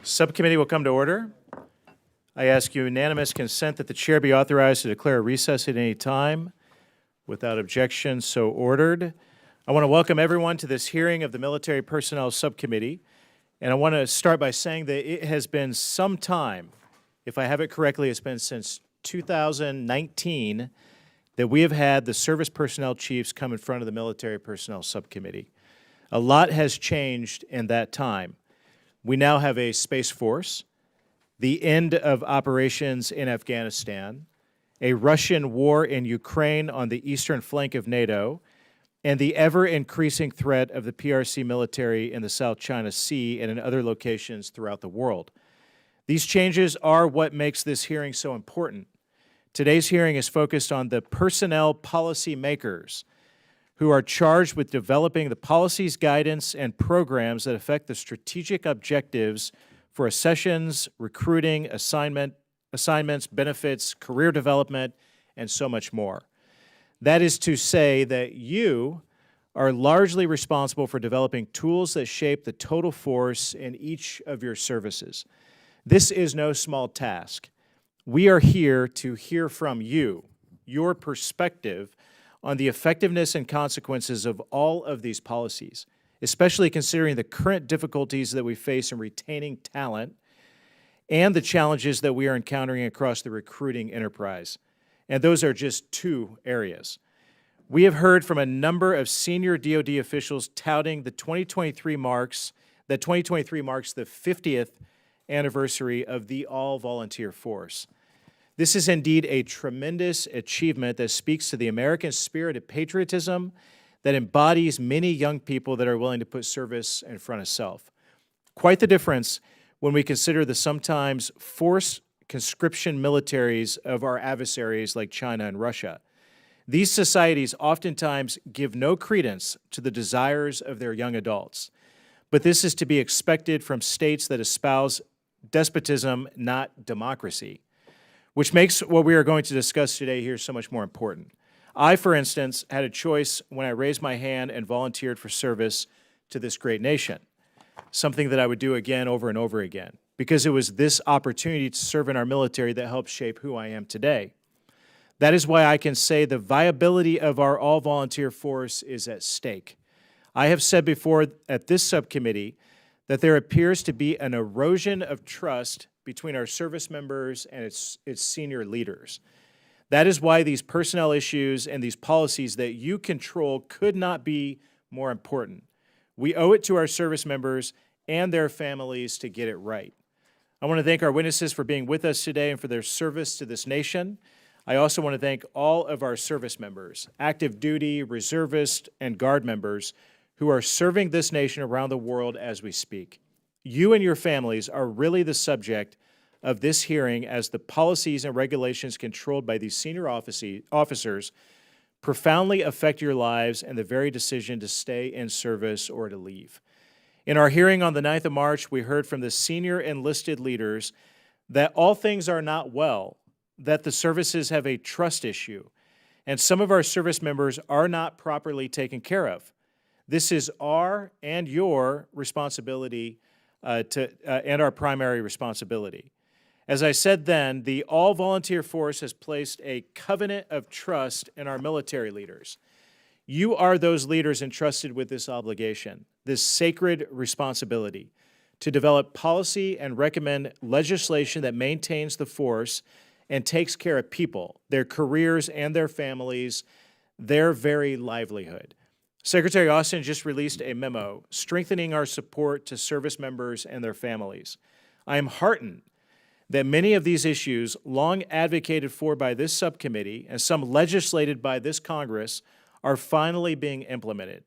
Subcommittee will come to order. I ask unanimous consent that the chair be authorized to declare a recess at any time. Without objection, so ordered. I want to welcome everyone to this hearing of the Military Personnel Subcommittee. And I want to start by saying that it has been some time, if I have it correctly, it's been since 2019 that we have had the service personnel chiefs come in front of the Military Personnel Subcommittee. A lot has changed in that time. We now have a Space Force, the end of operations in Afghanistan, a Russian war in Ukraine on the eastern flank of NATO, and the ever-increasing threat of the PRC military in the South China Sea and in other locations throughout the world. These changes are what makes this hearing so important. Today's hearing is focused on the personnel policy makers who are charged with developing the policies, guidance, and programs that affect the strategic objectives for accessions, recruiting, assignments, benefits, career development, and so much more. That is to say that you are largely responsible for developing tools that shape the total force in each of your services. This is no small task. We are here to hear from you, your perspective on the effectiveness and consequences of all of these policies, especially considering the current difficulties that we face in retaining talent and the challenges that we are encountering across the recruiting enterprise. And those are just two areas. We have heard from a number of senior DoD officials touting the 2023 marks the 50th anniversary of the all-volunteer force. This is indeed a tremendous achievement that speaks to the American spirit of patriotism that embodies many young people that are willing to put service in front of self. Quite the difference when we consider the sometimes forced conscription militaries of our adversaries like China and Russia. These societies oftentimes give no credence to the desires of their young adults. But this is to be expected from states that espouse despotism, not democracy, which makes what we are going to discuss today here so much more important. I, for instance, had a choice when I raised my hand and volunteered for service to this great nation, something that I would do again over and over again, because it was this opportunity to serve in our military that helped shape who I am today. That is why I can say the viability of our all-volunteer force is at stake. I have said before at this subcommittee that there appears to be an erosion of trust between our service members and its senior leaders. That is why these personnel issues and these policies that you control could not be more important. We owe it to our service members and their families to get it right. I want to thank our witnesses for being with us today and for their service to this nation. I also want to thank all of our service members, active duty, reservists, and Guard members who are serving this nation around the world as we speak. You and your families are really the subject of this hearing, as the policies and regulations controlled by these senior officers profoundly affect your lives and the very decision to stay in service or to leave. In our hearing on the 9th of March, we heard from the senior enlisted leaders that all things are not well, that the services have a trust issue, and some of our service members are not properly taken care of. This is our and your responsibility and our primary responsibility. As I said then, the all-volunteer force has placed a covenant of trust in our military leaders. You are those leaders entrusted with this obligation, this sacred responsibility, to develop policy and recommend legislation that maintains the force and takes care of people, their careers and their families, their very livelihood. Secretary Austin just released a memo strengthening our support to service members and their families. I am heartened that many of these issues, long advocated for by this subcommittee and some legislated by this Congress, are finally being implemented.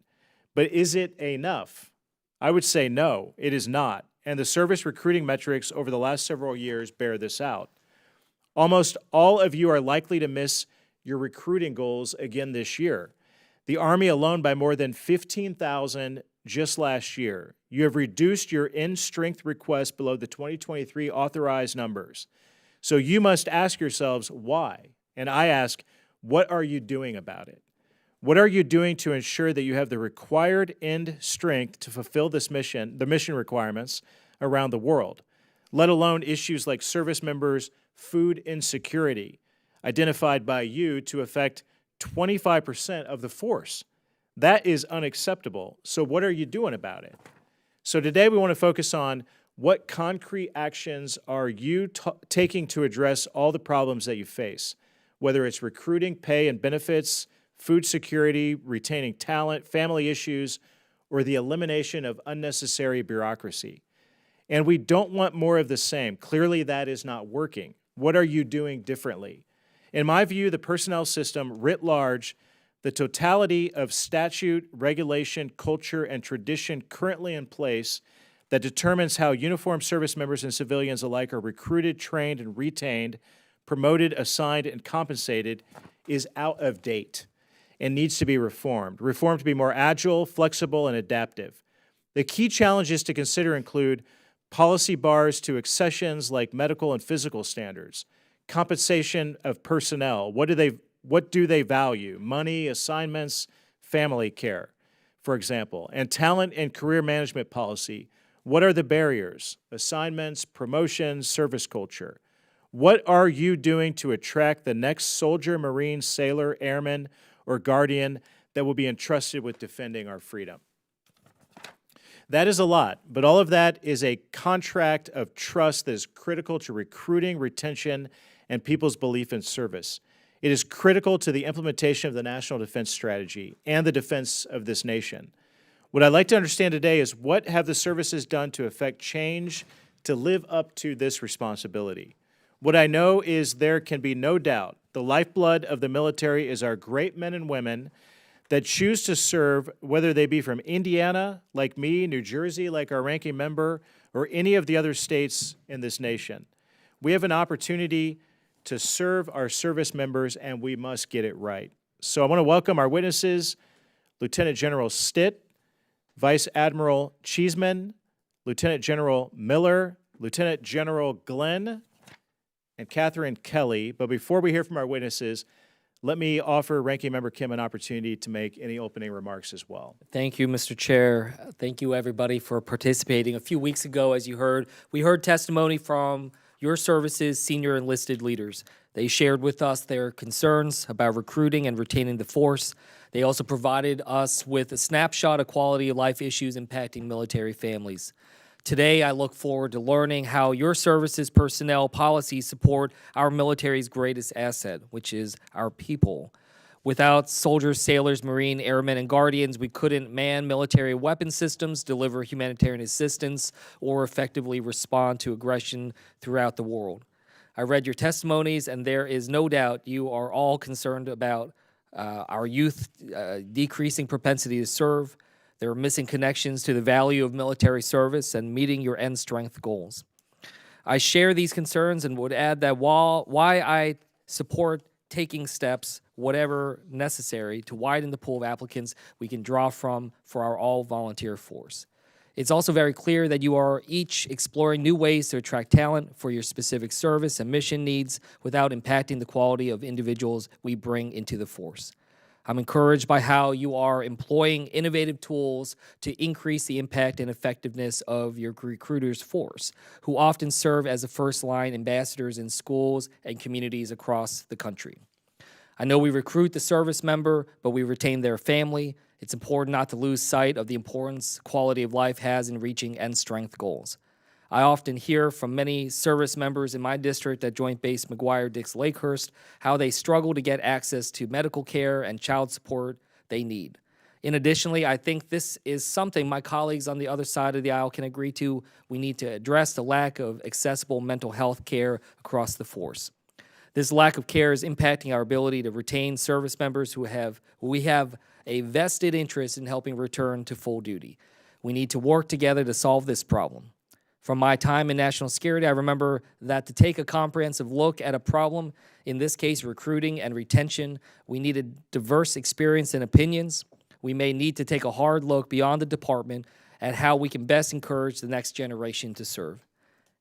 But is it enough? I would say no, it is not, and the service recruiting metrics over the last several years bear this out. Almost all of you are likely to miss your recruiting goals again this year. The Army alone by more than 15,000 just last year. You have reduced your in-strength request below the 2023 authorized numbers. So you must ask yourselves why. And I ask, what are you doing about it? What are you doing to ensure that you have the required end strength to fulfill this mission, the mission requirements around the world? let alone issues like service members' food insecurity, identified by you to affect 25% of the force. That is unacceptable. So what are you doing about it? So today we want to focus on what concrete actions are you taking to address all the problems that you face, whether it's recruiting, pay and benefits, food security, retaining talent, family issues, or the elimination of unnecessary bureaucracy. And we don't want more of the same. Clearly, that is not working. What are you doing differently? In my view, the personnel system writ large, the totality of statute, regulation, culture, and tradition currently in place that determines how uniformed service members and civilians alike are recruited, trained, and retained, promoted, assigned, and compensated is out of date and needs to be reformed. Reformed to be more agile, flexible, and adaptive. The key challenges to consider include policy bars to accessions like medical and physical standards, compensation of personnel, what do they value, money, assignments, family care, for example, and talent and career management policy. What are the barriers, assignments, promotions, service culture? What are you doing to attract the next soldier, Marine, sailor, airman, or guardian that will be entrusted with defending our freedom? That is a lot, but all of that is a contract of trust that is critical to recruiting, retention, and people's belief in service. It is critical to the implementation of the National Defense Strategy and the defense of this nation. What I'd like to understand today is what have the services done to effect change to live up to this responsibility? What I know is there can be no doubt the lifeblood of the military is our great men and women that choose to serve, whether they be from Indiana, like me, New Jersey, like our ranking member, or any of the other states in this nation. We have an opportunity to serve our service members, and we must get it right. So I want to welcome our witnesses, Lieutenant General Stitt, Vice Admiral Cheeseman, Lieutenant General Miller, Lieutenant General Glenn, and Catherine Kelly. But before we hear from our witnesses, let me offer Ranking Member Kim an opportunity to make any opening remarks as well. Thank you, Mr. Chair. Thank you, everybody, for participating. A few weeks ago, as you heard, we heard testimony from your service's senior enlisted leaders. They shared with us their concerns about recruiting and retaining the force. They also provided us with a snapshot of quality of life issues impacting military families. Today, I look forward to learning how your service's personnel policies support our military's greatest asset, which is our people. Without soldiers, sailors, Marine, airmen, and guardians, we couldn't man military weapon systems, deliver humanitarian assistance, or effectively respond to aggression throughout the world. I read your testimonies, and there is no doubt you are all concerned about our youth decreasing propensity to serve. There are missing connections to the value of military service and meeting your end strength goals. I share these concerns and would add that why I support taking steps, whatever necessary, to widen the pool of applicants we can draw from for our all-volunteer force. It's also very clear that you are each exploring new ways to attract talent for your specific service and mission needs without impacting the quality of individuals we bring into the force. I'm encouraged by how you are employing innovative tools to increase the impact and effectiveness of your recruiters' force, who often serve as the first-line ambassadors in schools and communities across the country. I know we recruit the service member, but we retain their family. It's important not to lose sight of the importance quality of life has in reaching end strength goals. I often hear from many service members in my district at Joint Base McGuire-Dix-Lakehurst how they struggle to get access to medical care and child support they need. Additionally, I think this is something my colleagues on the other side of the aisle can agree to. We need to address the lack of accessible mental health care across the force. This lack of care is impacting our ability to retain service members who we have a vested interest in helping return to full duty. We need to work together to solve this problem. From my time in national security, I remember that to take a comprehensive look at a problem, in this case recruiting and retention, we needed diverse experience and opinions. We may need to take a hard look beyond the department at how we can best encourage the next generation to serve.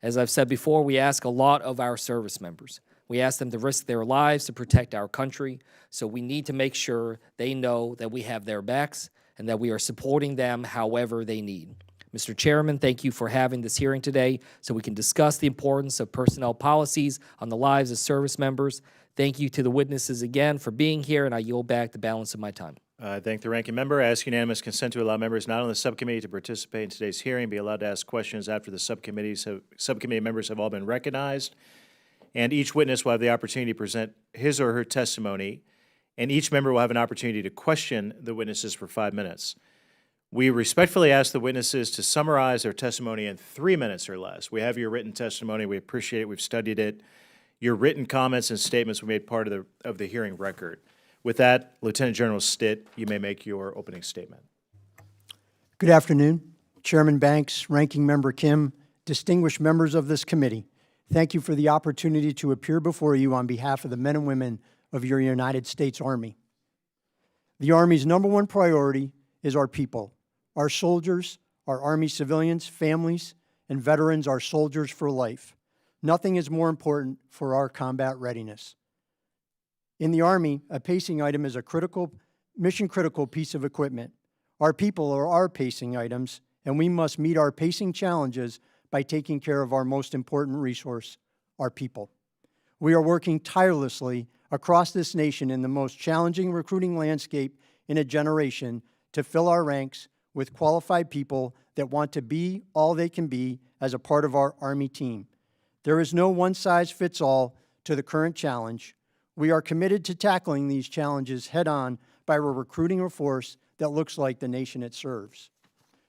As I've said before, we ask a lot of our service members. We ask them to risk their lives to protect our country, so we need to make sure they know that we have their backs and that we are supporting them however they need. Mr. Chairman, thank you for having this hearing today so we can discuss the importance of personnel policies on the lives of service members. Thank you to the witnesses again for being here, and I yield back the balance of my time. I thank the ranking member. I ask unanimous consent to allow members not on the subcommittee to participate in today's hearing be allowed to ask questions after the subcommittee members have all been recognized. And each witness will have the opportunity to present his or her testimony, and each member will have an opportunity to question the witnesses for 5 minutes. We respectfully ask the witnesses to summarize their testimony in 3 minutes or less. We have your written testimony. We appreciate it. We've studied it. Your written comments and statements were made part of the hearing record. With that, Lieutenant General Stitt, you may make your opening statement. Good afternoon, Chairman Banks, Ranking Member Kim, distinguished members of this committee. Thank you for the opportunity to appear before you on behalf of the men and women of your United States Army. The Army's #1 priority is our people, our soldiers, our Army civilians, families, and veterans, our soldiers for life. Nothing is more important for our combat readiness. In the Army, a pacing item is a mission-critical piece of equipment. Our people are our pacing items, and we must meet our pacing challenges by taking care of our most important resource, our people. We are working tirelessly across this nation in the most challenging recruiting landscape in a generation to fill our ranks with qualified people that want to be all they can be as a part of our Army team. There is no one-size-fits-all to the current challenge. We are committed to tackling these challenges head-on by recruiting a force that looks like the nation it serves.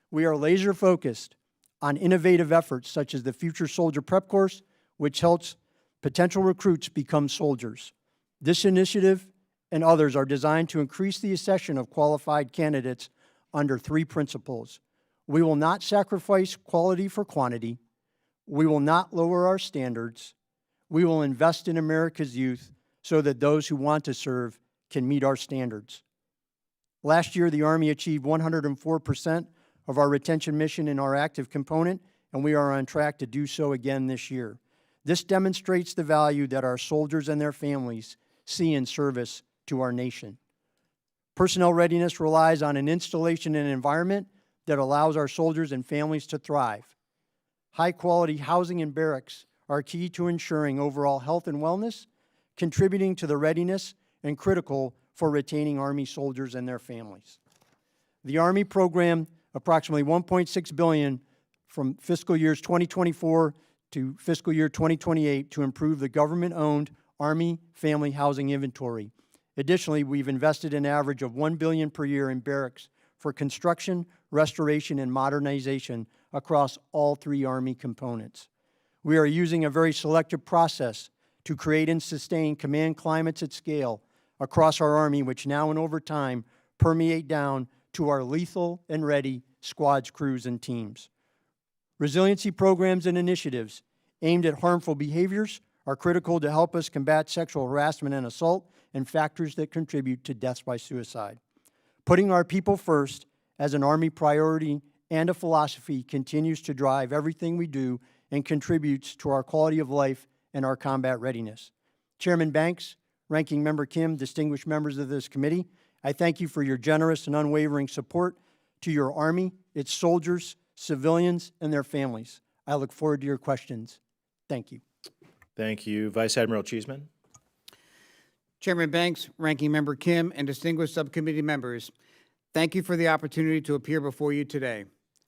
We are laser-focused on innovative efforts such as the Future Soldier Prep Course, which helps potential recruits become soldiers. This initiative and others are designed to increase the accession of qualified candidates under 3 principles. We will not sacrifice quality for quantity. We will not lower our standards. We will invest in America's youth so that those who want to serve can meet our standards. Last year, the Army achieved 104% of our retention mission in our active component, and we are on track to do so again this year. This demonstrates the value that our soldiers and their families see in service to our nation. Personnel readiness relies on an installation and environment that allows our soldiers and families to thrive. High-quality housing and barracks are key to ensuring overall health and wellness, contributing to the readiness and critical for retaining Army soldiers and their families. The Army programmed approximately $1.6 billion from fiscal years 2024 to fiscal year 2028 to improve the government-owned Army family housing inventory. Additionally, we've invested an average of $1 billion per year in barracks for construction, restoration, and modernization across all 3 Army components. We are using a very selective process to create and sustain command climates at scale across our Army, which now and over time permeate down to our lethal and ready squads, crews, and teams. Resiliency programs and initiatives aimed at harmful behaviors are critical to help us combat sexual harassment and assault and factors that contribute to deaths by suicide. Putting our people first as an Army priority and a philosophy continues to drive everything we do and contributes to our quality of life and our combat readiness. Chairman Banks, Ranking Member Kim, distinguished members of this committee, I thank you for your generous and unwavering support to your Army, its soldiers, civilians, and their families. I look forward to your questions. Thank you. Thank you. Vice Admiral Cheeseman. Chairman Banks, Ranking Member Kim, and distinguished subcommittee members, thank you for the opportunity to appear before you today.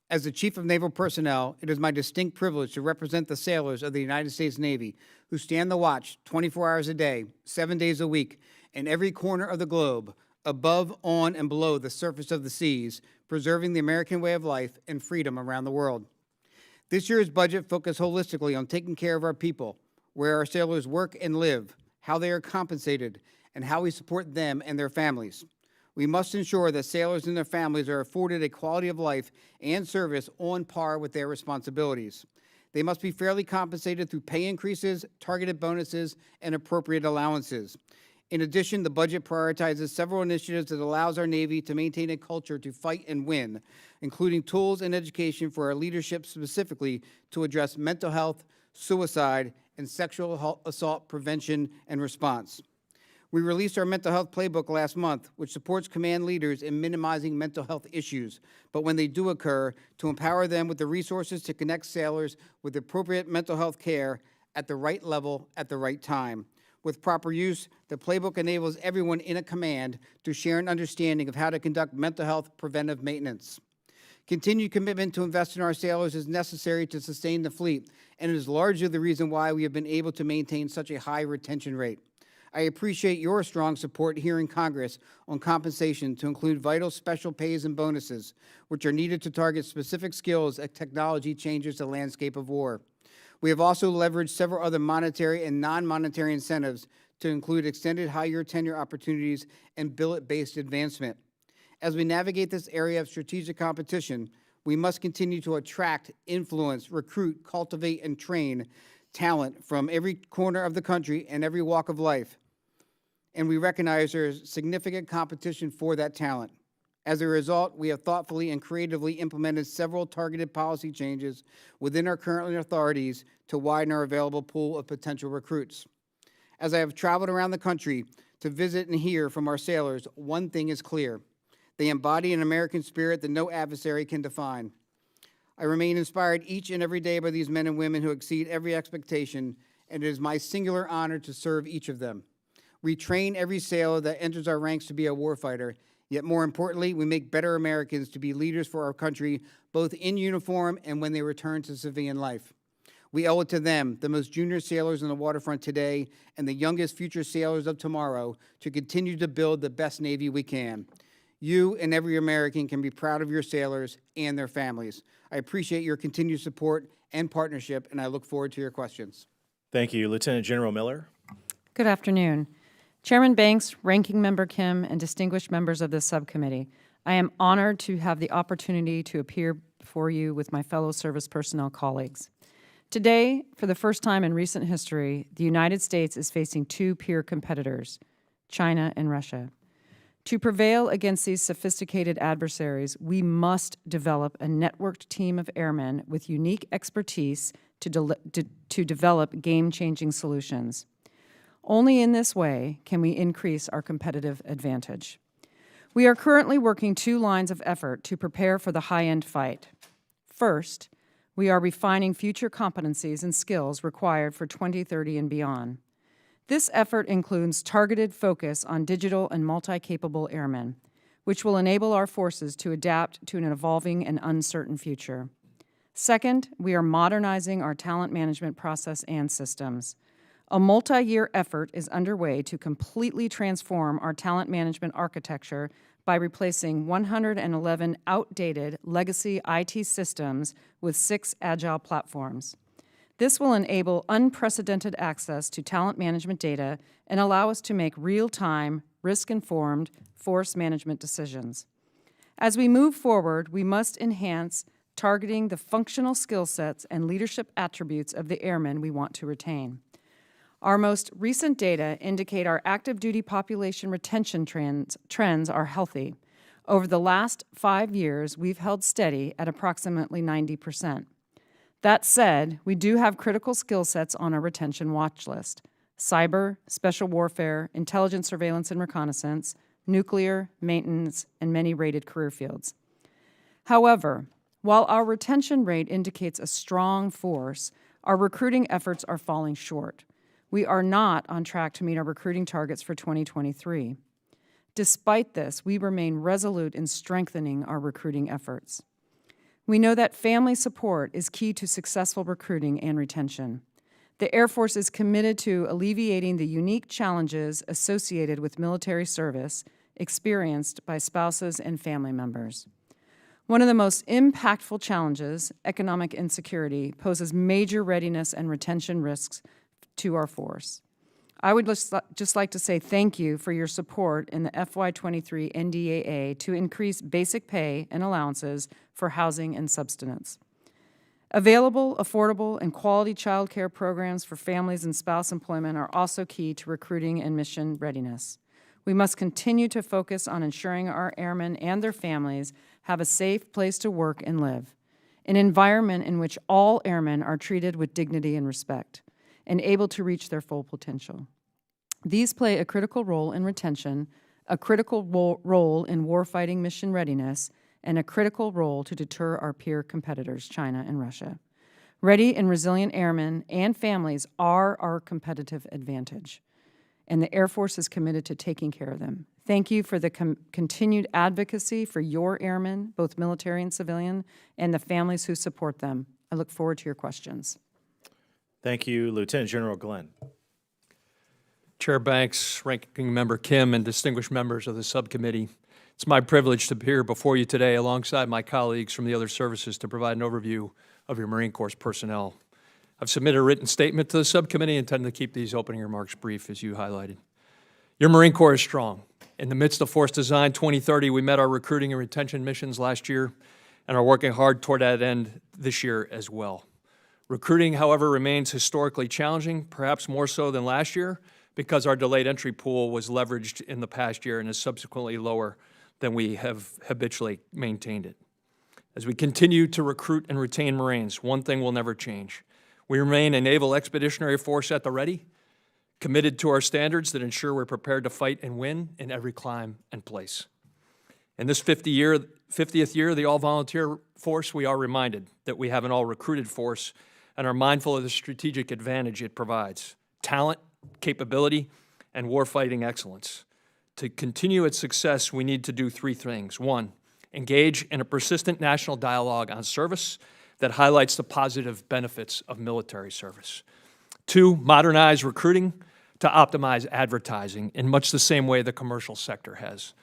As the Chief of Naval Personnel, it is my distinct privilege to represent the sailors of the United States Navy who stand the watch 24 hours a day, 7 days a week, in every corner of the globe, above, on, and below the surface of the seas, preserving the American way of life and freedom around the world. This year's budget focused holistically on taking care of our people, where our sailors work and live, how they are compensated, and how we support them and their families. We must ensure that sailors and their families are afforded a quality of life and service on par with their responsibilities. They must be fairly compensated through pay increases, targeted bonuses, and appropriate allowances. In addition, the budget prioritizes several initiatives that allows our Navy to maintain a culture to fight and win, including tools and education for our leadership specifically to address mental health, suicide, and sexual assault prevention and response. We released our mental health playbook last month, which supports command leaders in minimizing mental health issues, but when they do occur, to empower them with the resources to connect sailors with appropriate mental health care at the right level at the right time. With proper use, the playbook enables everyone in a command to share an understanding of how to conduct mental health preventive maintenance. Continued commitment to invest in our sailors is necessary to sustain the fleet, and it is largely the reason why we have been able to maintain such a high retention rate. I appreciate your strong support here in Congress on compensation to include vital special pays and bonuses, which are needed to target specific skills as technology changes the landscape of war. We have also leveraged several other monetary and non-monetary incentives to include extended higher tenure opportunities and billet-based advancement. As we navigate this area of strategic competition, we must continue to attract, influence, recruit, cultivate, and train talent from every corner of the country and every walk of life. And we recognize there is significant competition for that talent. As a result, we have thoughtfully and creatively implemented several targeted policy changes within our current authorities to widen our available pool of potential recruits. As I have traveled around the country to visit and hear from our sailors, one thing is clear. They embody an American spirit that no adversary can define. I remain inspired each and every day by these men and women who exceed every expectation, and it is my singular honor to serve each of them. We train every sailor that enters our ranks to be a warfighter, yet more importantly, we make better Americans to be leaders for our country, both in uniform and when they return to civilian life. We owe it to them, the most junior sailors on the waterfront today and the youngest future sailors of tomorrow, to continue to build the best Navy we can. You and every American can be proud of your sailors and their families. I appreciate your continued support and partnership, and I look forward to your questions. Thank you. Lieutenant General Miller. Good afternoon. Chairman Banks, Ranking Member Kim, and distinguished members of this subcommittee, I am honored to have the opportunity to appear before you with my fellow service personnel colleagues. Today, for the first time in recent history, the United States is facing two peer competitors, China and Russia. To prevail against these sophisticated adversaries, we must develop a networked team of airmen with unique expertise to develop game-changing solutions. Only in this way can we increase our competitive advantage. We are currently working two lines of effort to prepare for the high-end fight. First, we are refining future competencies and skills required for 2030 and beyond. This effort includes targeted focus on digital and multi-capable airmen, which will enable our forces to adapt to an evolving and uncertain future. Second, we are modernizing our talent management process and systems. A multi-year effort is underway to completely transform our talent management architecture by replacing 111 outdated legacy IT systems with 6 agile platforms. This will enable unprecedented access to talent management data and allow us to make real-time, risk-informed force management decisions. As we move forward, we must enhance targeting the functional skill sets and leadership attributes of the airmen we want to retain. Our most recent data indicate our active duty population retention trends are healthy. Over the last 5 years, we've held steady at approximately 90%. That said, we do have critical skill sets on our retention watch list: cyber, special warfare, intelligence, surveillance and reconnaissance, nuclear, maintenance, and many rated career fields. However, while our retention rate indicates a strong force, our recruiting efforts are falling short. We are not on track to meet our recruiting targets for 2023. Despite this, we remain resolute in strengthening our recruiting efforts. We know that family support is key to successful recruiting and retention. The Air Force is committed to alleviating the unique challenges associated with military service experienced by spouses and family members. One of the most impactful challenges, economic insecurity, poses major readiness and retention risks to our force. I would just like to say thank you for your support in the FY23 NDAA to increase basic pay and allowances for housing and subsistence. Available, affordable, and quality child care programs for families and spouse employment are also key to recruiting and mission readiness. We must continue to focus on ensuring our airmen and their families have a safe place to work and live, an environment in which all airmen are treated with dignity and respect, and able to reach their full potential. These play a critical role in retention, a critical role in warfighting mission readiness, and a critical role to deter our peer competitors, China and Russia. Ready and resilient airmen and families are our competitive advantage, and the Air Force is committed to taking care of them. Thank you for the continued advocacy for your airmen, both military and civilian, and the families who support them. I look forward to your questions. Thank you, Lieutenant General Glenn. Chair Banks, Ranking Member Kim, and distinguished members of the subcommittee, it's my privilege to appear before you today alongside my colleagues from the other services to provide an overview of your Marine Corps personnel. I've submitted a written statement to the subcommittee, intending to keep these opening remarks brief, as you highlighted. Your Marine Corps is strong. In the midst of Force Design 2030, we met our recruiting and retention missions last year and are working hard toward that end this year as well. Recruiting, however, remains historically challenging, perhaps more so than last year, because our delayed entry pool was leveraged in the past year and is subsequently lower than we have habitually maintained it. As we continue to recruit and retain Marines, one thing will never change. We remain a naval expeditionary force at the ready, committed to our standards that ensure we're prepared to fight and win in every climb and place. In this 50th year of the all-volunteer force, we are reminded that we have an all-recruited force and are mindful of the strategic advantage it provides: talent, capability, and warfighting excellence. To continue its success, we need to do three things. One, engage in a persistent national dialogue on service that highlights the positive benefits of military service. Two, modernize recruiting to optimize advertising in much the same way the commercial sector has.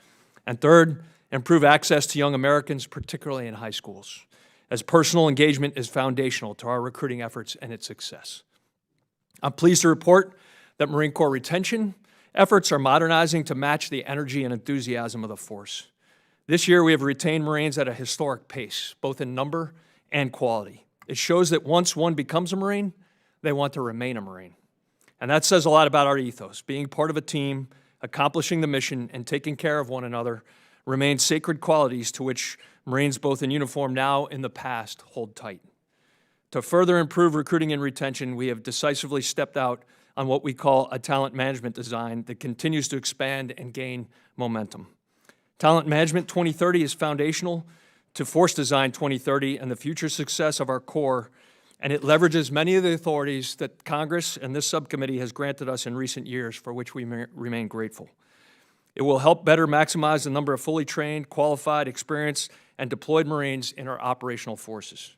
And third, improve access to young Americans, particularly in high schools, as personal engagement is foundational to our recruiting efforts and its success. I'm pleased to report that Marine Corps retention efforts are modernizing to match the energy and enthusiasm of the force. This year, we have retained Marines at a historic pace, both in number and quality. It shows that once one becomes a Marine, they want to remain a Marine. And that says a lot about our ethos. Being part of a team, accomplishing the mission, and taking care of one another remain sacred qualities to which Marines, both in uniform now and in the past, hold tight. To further improve recruiting and retention, we have decisively stepped out on what we call a talent management design that continues to expand and gain momentum. Talent Management 2030 is foundational to Force Design 2030 and the future success of our Corps, and it leverages many of the authorities that Congress and this subcommittee has granted us in recent years, for which we remain grateful. It will help better maximize the number of fully trained, qualified, experienced, and deployed Marines in our operational forces.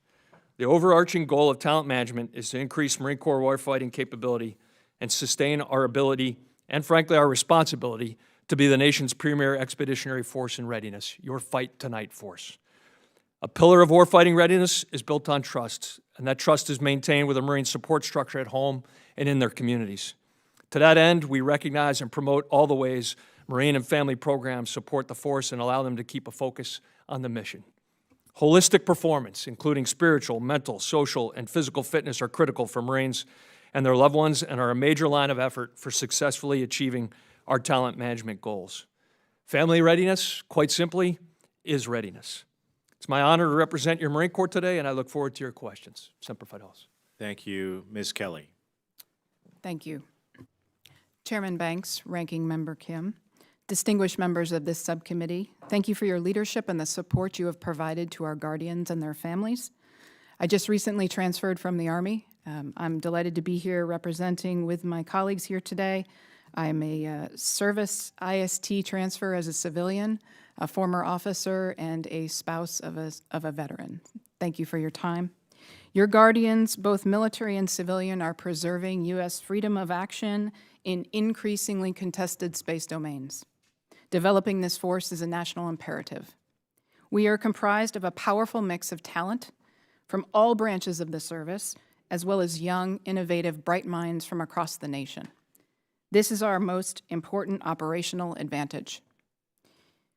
The overarching goal of talent management is to increase Marine Corps warfighting capability and sustain our ability, and frankly our responsibility, to be the nation's premier expeditionary force in readiness, your Fight Tonight force. A pillar of warfighting readiness is built on trust, and that trust is maintained with a Marine support structure at home and in their communities. To that end, we recognize and promote all the ways Marine and family programs support the force and allow them to keep a focus on the mission. Holistic performance, including spiritual, mental, social, and physical fitness, are critical for Marines and their loved ones and are a major line of effort for successfully achieving our talent management goals. Family readiness, quite simply, is readiness. It's my honor to represent your Marine Corps today, and I look forward to your questions. Semper Fidelis. Thank you, Ms. Kelly. Thank you. Chairman Banks, Ranking Member Kim, distinguished members of this subcommittee, thank you for your leadership and the support you have provided to our guardians and their families. I just recently transferred from the Army. I'm delighted to be here representing with my colleagues here today. I'm a service IST transfer as a civilian, a former officer, and a spouse of a veteran. Thank you for your time. Your guardians, both military and civilian, are preserving U.S. freedom of action in increasingly contested space domains. Developing this force is a national imperative. We are comprised of a powerful mix of talent from all branches of the service, as well as young, innovative, bright minds from across the nation. This is our most important operational advantage.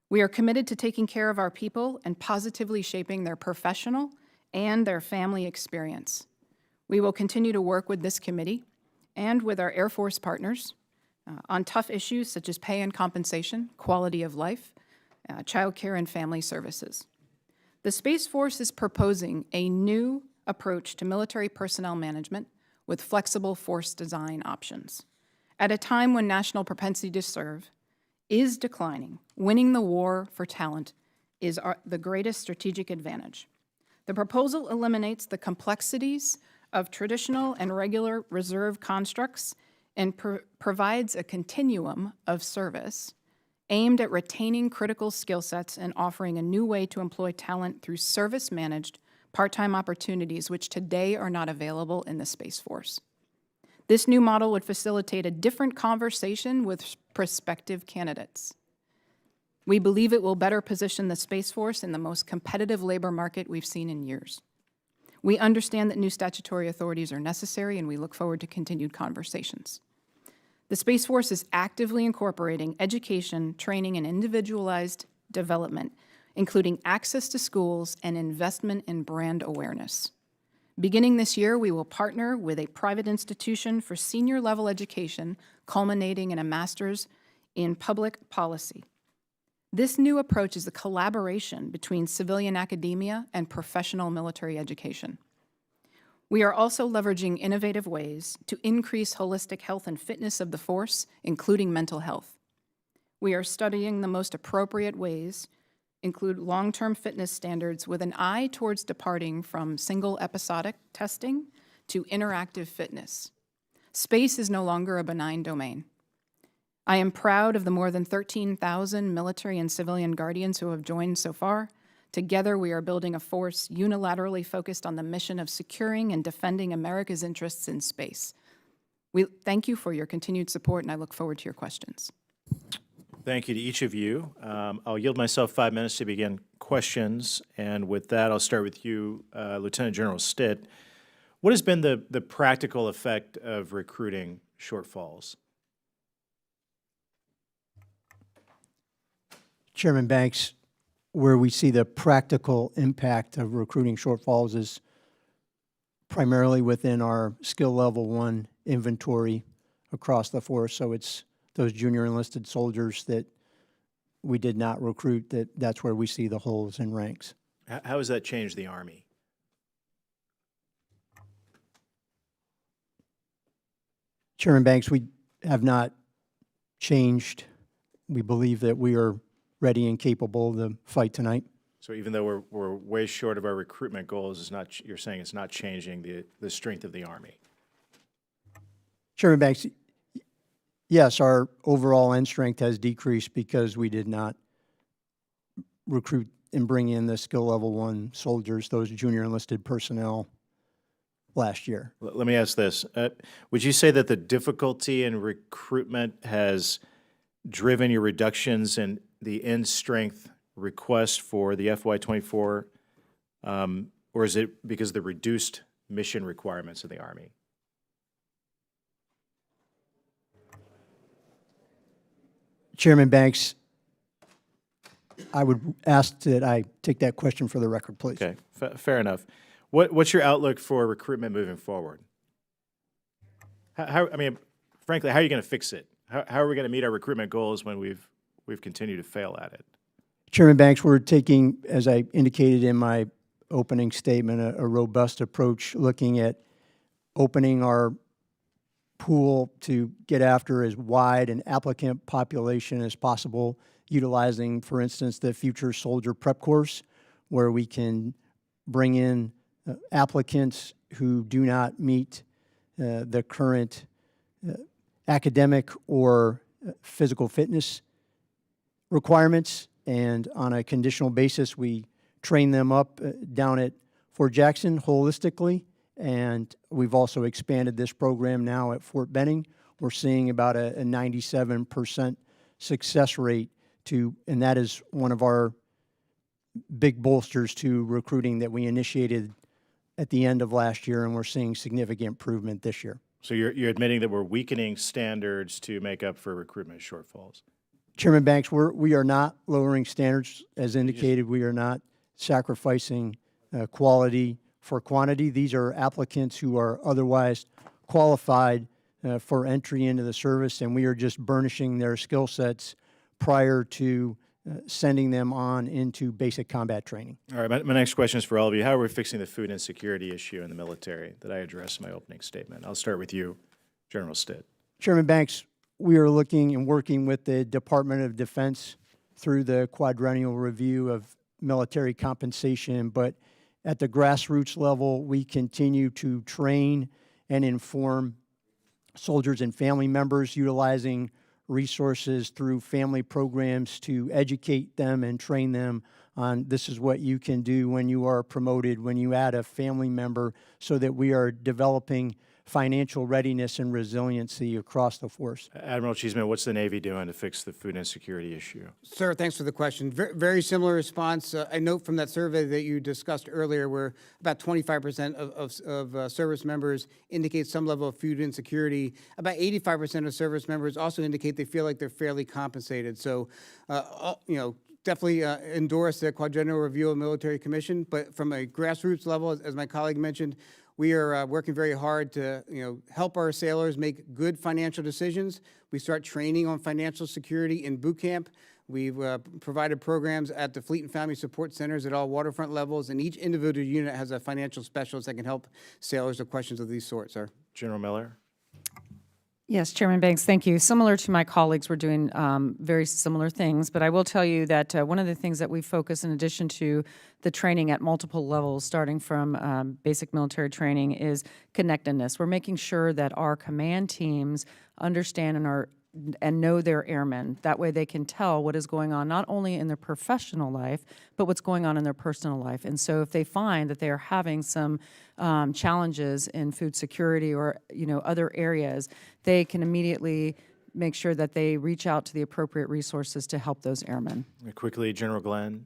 We are committed to taking care of our people and positively shaping their professional and their family experience. We will continue to work with this committee and with our Air Force partners on tough issues such as pay and compensation, quality of life, child care, and family services. The Space Force is proposing a new approach to military personnel management with flexible force design options. At a time when national propensity to serve is declining, winning the war for talent is the greatest strategic advantage. The proposal eliminates the complexities of traditional and regular reserve constructs and provides a continuum of service aimed at retaining critical skill sets and offering a new way to employ talent through service-managed part-time opportunities which today are not available in the Space Force. This new model would facilitate a different conversation with prospective candidates. We believe it will better position the Space Force in the most competitive labor market we've seen in years. We understand that new statutory authorities are necessary, and we look forward to continued conversations. The Space Force is actively incorporating education, training, and individualized development, including access to schools and investment in brand awareness. Beginning this year, we will partner with a private institution for senior-level education, culminating in a master's in public policy. This new approach is a collaboration between civilian academia and professional military education. We are also leveraging innovative ways to increase holistic health and fitness of the force, including mental health. We are studying the most appropriate ways, include long-term fitness standards with an eye towards departing from single episodic testing to interactive fitness. Space is no longer a benign domain. I am proud of the more than 13,000 military and civilian guardians who have joined so far. Together, we are building a force unilaterally focused on the mission of securing and defending America's interests in space. We thank you for your continued support, and I look forward to your questions. Thank you to each of you. I'll yield myself 5 minutes to begin questions, and with that, I'll start with you, Lieutenant General Stitt. What has been the practical effect of recruiting shortfalls? Chairman Banks, where we see the practical impact of recruiting shortfalls is primarily within our skill level 1 inventory across the force. So it's those junior enlisted soldiers that we did not recruit, that's where we see the holes in ranks. How has that changed the Army? Chairman Banks, we have not changed. We believe that we are ready and capable of the fight tonight. So even though we're way short of our recruitment goals, it's not, you're saying it's not changing the strength of the Army? Chairman Banks, yes, our overall end strength has decreased because we did not recruit and bring in the skill level 1 soldiers, those junior enlisted personnel, last year. Let me ask this. Would you say that the difficulty in recruitment has driven your reductions in the end strength request for the FY24, or is it because of the reduced mission requirements of the Army? Chairman Banks, I would ask that I take that question for the record, please. Okay, fair enough. What's your outlook for recruitment moving forward? I mean, frankly, how are you going to fix it? How are we going to meet our recruitment goals when we've continued to fail at it? Chairman Banks, we're taking, as I indicated in my opening statement, a robust approach, looking at opening our pool to get after as wide an applicant population as possible, utilizing, for instance, the Future Soldier Prep Course, where we can bring in applicants who do not meet the current academic or physical fitness requirements, and on a conditional basis, we train them up down at Fort Jackson holistically, and we've also expanded this program now at Fort Benning. We're seeing about a 97% success rate and that is one of our big bolsters to recruiting that we initiated at the end of last year, and we're seeing significant improvement this year. So you're admitting that we're weakening standards to make up for recruitment shortfalls? Chairman Banks, we are not lowering standards. As indicated, we are not sacrificing quality for quantity. These are applicants who are otherwise qualified for entry into the service, and we are just burnishing their skill sets prior to sending them on into basic combat training. All right, my next question is for all of you. How are we fixing the food insecurity issue in the military that I addressed in my opening statement? I'll start with you, General Stitt. Chairman Banks, we are looking and working with the Department of Defense through the quadrennial review of military compensation, but at the grassroots level, we continue to train and inform soldiers and family members, utilizing resources through family programs to educate them and train them on this is what you can do when you are promoted, when you add a family member, so that we are developing financial readiness and resiliency across the force. Admiral Cheeseman, what's the Navy doing to fix the food insecurity issue? Sir, thanks for the question. Very similar response. I note from that survey that you discussed earlier where about 25% of service members indicate some level of food insecurity. About 85% of service members also indicate they feel like they're fairly compensated. So, definitely endorse the quadrennial review of military commission, but from a grassroots level, as my colleague mentioned, we are working very hard to help our sailors make good financial decisions. We start training on financial security in boot camp. We've provided programs at the Fleet and Family Support Centers at all waterfront levels, and each individual unit has a financial specialist that can help sailors with questions of these sorts, sir. General Miller? Yes, Chairman Banks, thank you. Similar to my colleagues, we're doing very similar things, but I will tell you that one of the things that we focus, in addition to the training at multiple levels, starting from basic military training, is connectedness. We're making sure that our command teams understand and know their airmen. That way they can tell what is going on not only in their professional life, but what's going on in their personal life. And so if they find that they are having some challenges in food security or other areas, they can immediately make sure that they reach out to the appropriate resources to help those airmen. Quickly, General Glenn?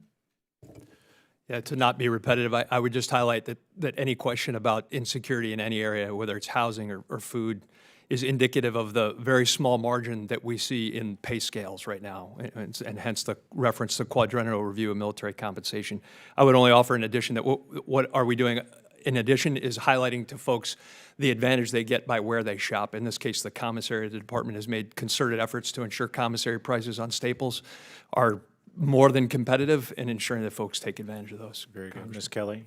Yeah, to not be repetitive, I would just highlight that any question about insecurity in any area, whether it's housing or food, is indicative of the very small margin that we see in pay scales right now, and hence the reference to quadrennial review of military compensation. I would only offer in addition that what are we doing in addition is highlighting to folks the advantage they get by where they shop. In this case, the commissary of the department has made concerted efforts to ensure commissary prices on staples are more than competitive and ensuring that folks take advantage of those. Very good. Ms. Kelly?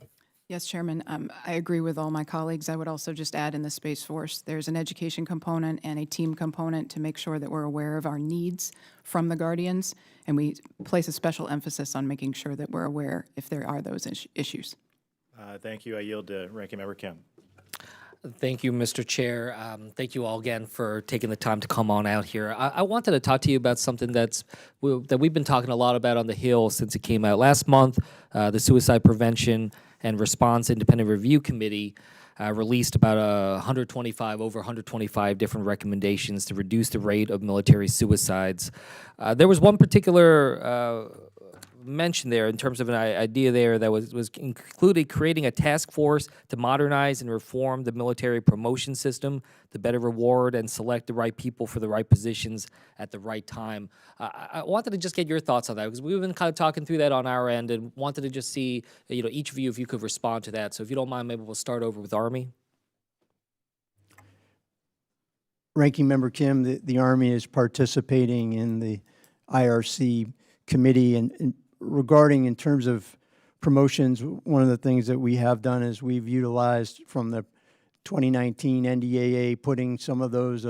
Yes, Chairman, I agree with all my colleagues. I would also just add in the Space Force, there's an education component and a team component to make sure that we're aware of our needs from the Guardians, and we place a special emphasis on making sure that we're aware if there are those issues. Thank you. I yield to Ranking Member Kim. Thank you, Mr. Chair. Thank you all again for taking the time to come on out here. I wanted to talk to you about something that we've been talking a lot about on the Hill since it came out last month. The Suicide Prevention and Response Independent Review Committee released about over 125 different recommendations to reduce the rate of military suicides. There was one particular mentioned there in terms of an idea there that was included creating a task force to modernize and reform the military promotion system to better reward and select the right people for the right positions at the right time. I wanted to just get your thoughts on that because we've been kind of talking through that on our end and wanted to just see, each of you, if you could respond to that. So if you don't mind, maybe we'll start over with Army. Ranking Member Kim, the Army is participating in the IRC committee, and regarding in terms of promotions, one of the things that we have done is we've utilized from the 2019 NDAA, putting some of those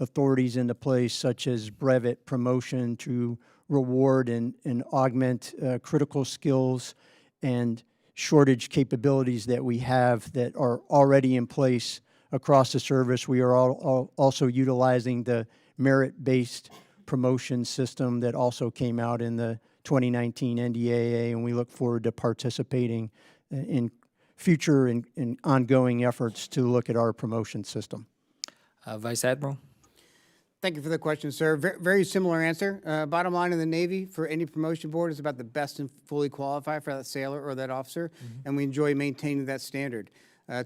authorities into place, such as brevet promotion to reward and augment critical skills and shortage capabilities that we have that are already in place across the service. We are also utilizing the merit-based promotion system that also came out in the 2019 NDAA, and we look forward to participating in future and ongoing efforts to look at our promotion system. Vice Admiral? Thank you for the question, sir. Very similar answer. Bottom line in the Navy, for any promotion board, is about the best and fully qualified for that sailor or that officer, and we enjoy maintaining that standard.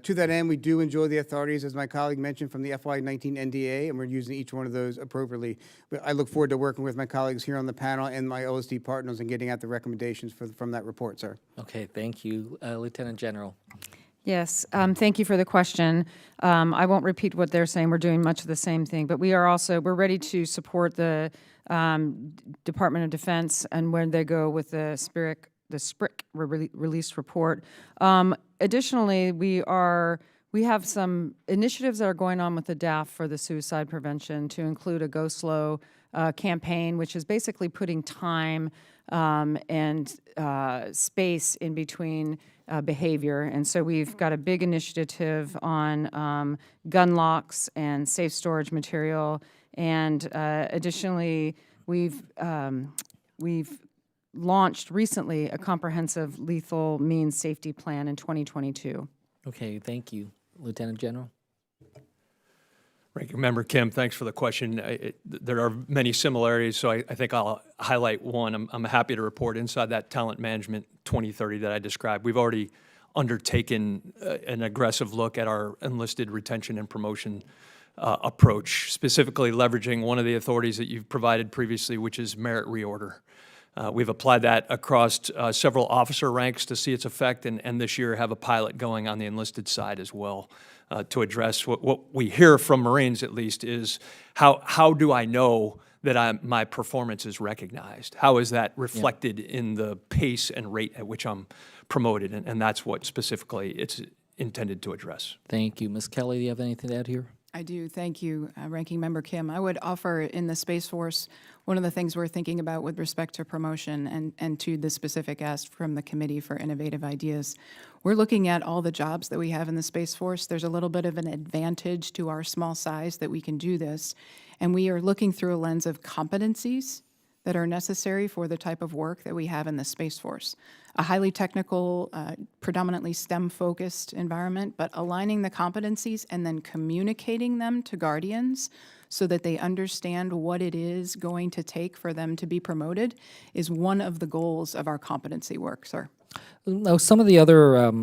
To that end, we do enjoy the authorities, as my colleague mentioned, from the FY19 NDA, and we're using each one of those appropriately. But I look forward to working with my colleagues here on the panel and my OSD partners and getting out the recommendations from that report, sir. Okay, thank you. Lieutenant General. Yes, thank you for the question. I won't repeat what they're saying. We're doing much of the same thing, but we're ready to support the Department of Defense and when they go with the SPRIC release report. Additionally, we we have some initiatives that are going on with the DAF for the suicide prevention, to include a Go Slow campaign, which is basically putting time and space in between behavior. And so we've got a big initiative on gun locks and safe storage material. And additionally, we've launched recently a comprehensive lethal means safety plan in 2022. Okay, thank you. Lieutenant General? Ranking Member Kim, thanks for the question. There are many similarities, so I think I'll highlight one. I'm happy to report inside that Talent Management 2030 that I described, we've already undertaken an aggressive look at our enlisted retention and promotion approach, specifically leveraging one of the authorities that you've provided previously, which is merit reorder. We've applied that across several officer ranks to see its effect, and this year have a pilot going on the enlisted side as well to address what we hear from Marines, at least, is how do I know that my performance is recognized? How is that reflected in the pace and rate at which I'm promoted? And that's what specifically it's intended to address. Thank you. Ms. Kelly, do you have anything to add here? I do. Thank you, Ranking Member Kim. I would offer in the Space Force, one of the things we're thinking about with respect to promotion and to the specific ask from the Committee for Innovative Ideas, we're looking at all the jobs that we have in the Space Force. There's a little bit of an advantage to our small size that we can do this. And we are looking through a lens of competencies that are necessary for the type of work that we have in the Space Force. A highly technical, predominantly STEM-focused environment, but aligning the competencies and then communicating them to Guardians so that they understand what it is going to take for them to be promoted is one of the goals of our competency work, sir. Now, some of the other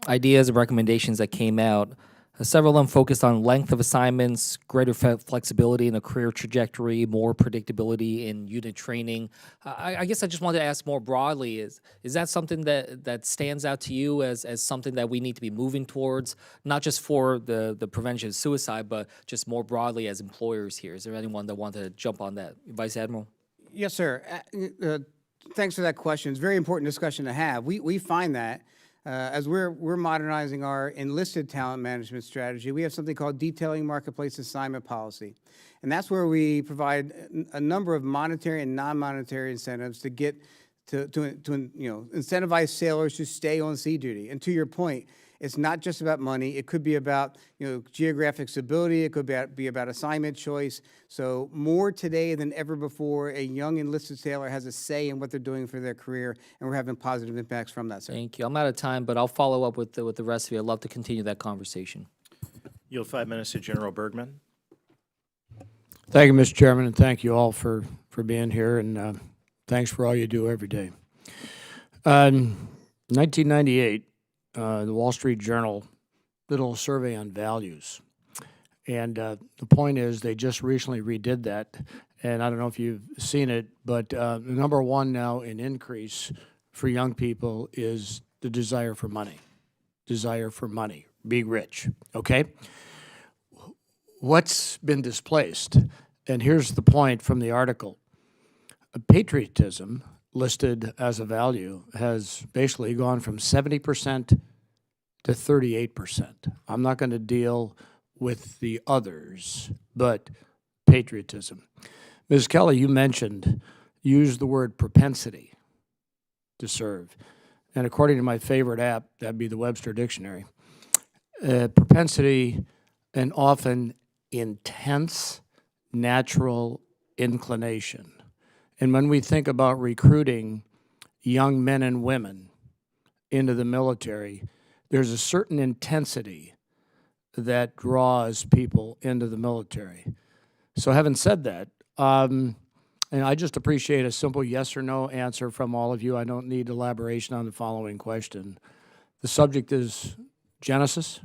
ideas and recommendations that came out, several of them focused on length of assignments, greater flexibility in a career trajectory, more predictability in unit training. I guess I just wanted to ask more broadly, is that something that stands out to you as something that we need to be moving towards, not just for the prevention of suicide, but just more broadly as employers here? Is there anyone that wanted to jump on that? Vice Admiral? Yes, sir. Thanks for that question. It's a very important discussion to have. We find that as we're modernizing our enlisted talent management strategy, we have something called detailing marketplace assignment policy. And that's where we provide a number of monetary and non-monetary incentives to get to incentivize sailors to stay on sea duty. And to your point, it's not just about money. It could be about geographic stability. It could be about assignment choice. So more today than ever before, a young enlisted sailor has a say in what they're doing for their career, and we're having positive impacts from that, sir. Thank you. I'm out of time, but I'll follow up with the rest of you. I'd love to continue that conversation. Yield 5 minutes to General Bergman. Thank you, Mr. Chairman, and thank you all for being here, and thanks for all you do every day. 1998, the Wall Street Journal did a little survey on values. And the point is they just recently redid that. And I don't know if you've seen it, but the number one now in increase for young people is the desire for money. Desire for money, be rich, okay? What's been displaced? And here's the point from the article. Patriotism, listed as a value, has basically gone from 70% to 38%. I'm not going to deal with the others, but patriotism. Ms. Kelly, you used the word propensity to serve. And according to my favorite app, that'd be the Webster Dictionary, propensity, an often intense natural inclination. And when we think about recruiting young men and women into the military, there's a certain intensity that draws people into the military. So having said that, and I just appreciate a simple yes or no answer from all of you. I don't need elaboration on the following question. The subject is Genesis.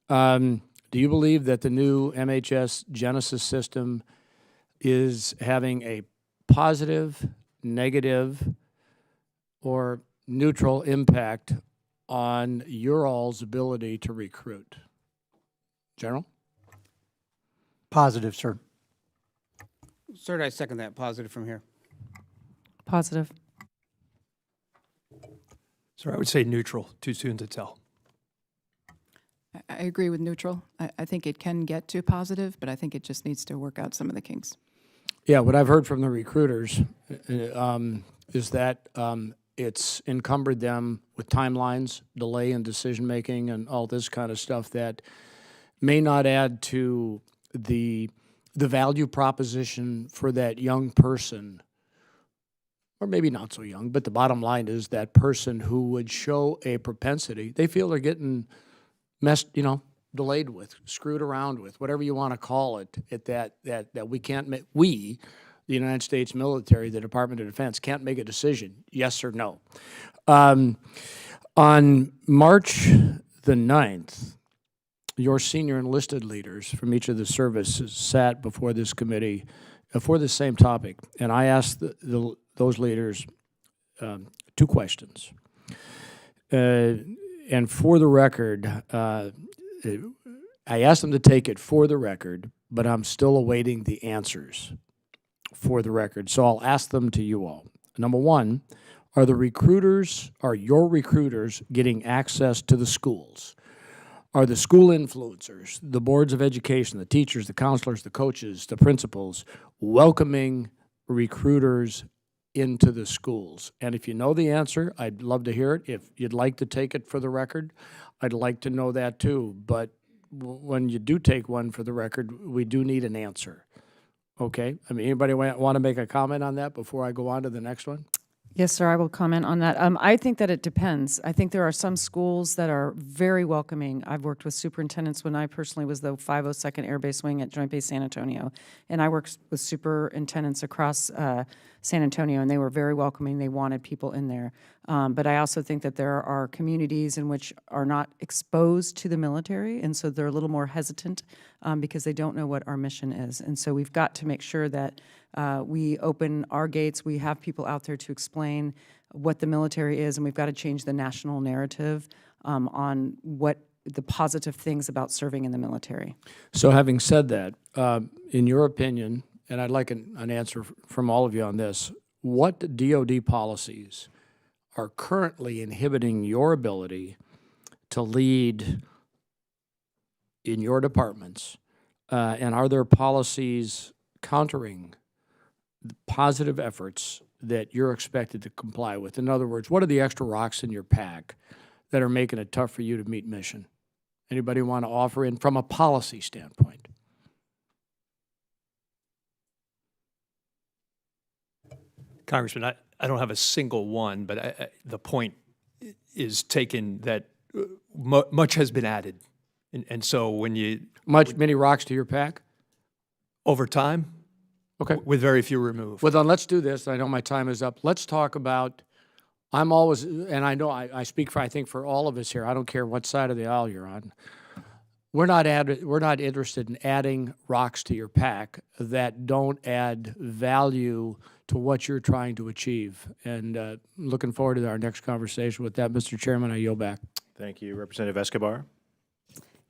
Do you believe that the new MHS Genesis system is having a positive, negative, or neutral impact on your all's ability to recruit? General? Positive, sir. Sir, I second that. Positive from here. Positive. So I would say neutral, too soon to tell. I agree with neutral. I think it can get to positive, but I think it just needs to work out some of the kinks. Yeah, what I've heard from the recruiters is that it's encumbered them with timelines, delay in decision-making, and all this kind of stuff that may not add to the value proposition for that young person, or maybe not so young, but the bottom line is that person who would show a propensity, they feel they're getting messed, delayed with, screwed around with, whatever you want to call it, that we can't make, the United States military, the Department of Defense, can't make a decision, yes or no. On March the 9th, your senior enlisted leaders from each of the services sat before this committee for the same topic, and I asked those leaders two questions. And for the record, I asked them to take it for the record, but I'm still awaiting the answers for the record. So I'll ask them to you all. Number one, are your recruiters getting access to the schools? Are the school influencers, the boards of education, the teachers, the counselors, the coaches, the principals, welcoming recruiters into the schools? And if you know the answer, I'd love to hear it. If you'd like to take it for the record, I'd like to know that too. But when you do take one for the record, we do need an answer. Okay? I mean, anybody want to make a comment on that before I go on to the next one? Yes, sir, I will comment on that. I think that it depends. I think there are some schools that are very welcoming. I've worked with superintendents when I personally was the 502nd Air Base Wing at Joint Base San Antonio, and I worked with superintendents across San Antonio, and they were very welcoming. They wanted people in there. But I also think that there are communities in which are not exposed to the military, and so they're a little more hesitant because they don't know what our mission is. And so we've got to make sure that we open our gates, we have people out there to explain what the military is, and we've got to change the national narrative on what the positive things about serving in the military. So having said that, in your opinion, and I'd like an answer from all of you on this, what DOD policies are currently inhibiting your ability to lead in your departments, and are there policies countering the positive efforts that you're expected to comply with? In other words, what are the extra rocks in your pack that are making it tough for you to meet mission? Anybody want to offer in from a policy standpoint? Congressman, I don't have a single one, but the point is taken that much has been added. And so when you... Many rocks to your pack? Over time, Okay. with very few removed. Well, then let's do this. I know my time is up. Let's talk about, I'm always, and I know I speak for, I think for all of us here, I don't care what side of the aisle you're on. We're not interested in adding rocks to your pack that don't add value to what you're trying to achieve. And looking forward to our next conversation with that. Mr. Chairman, I yield back. Thank you. Representative Escobar.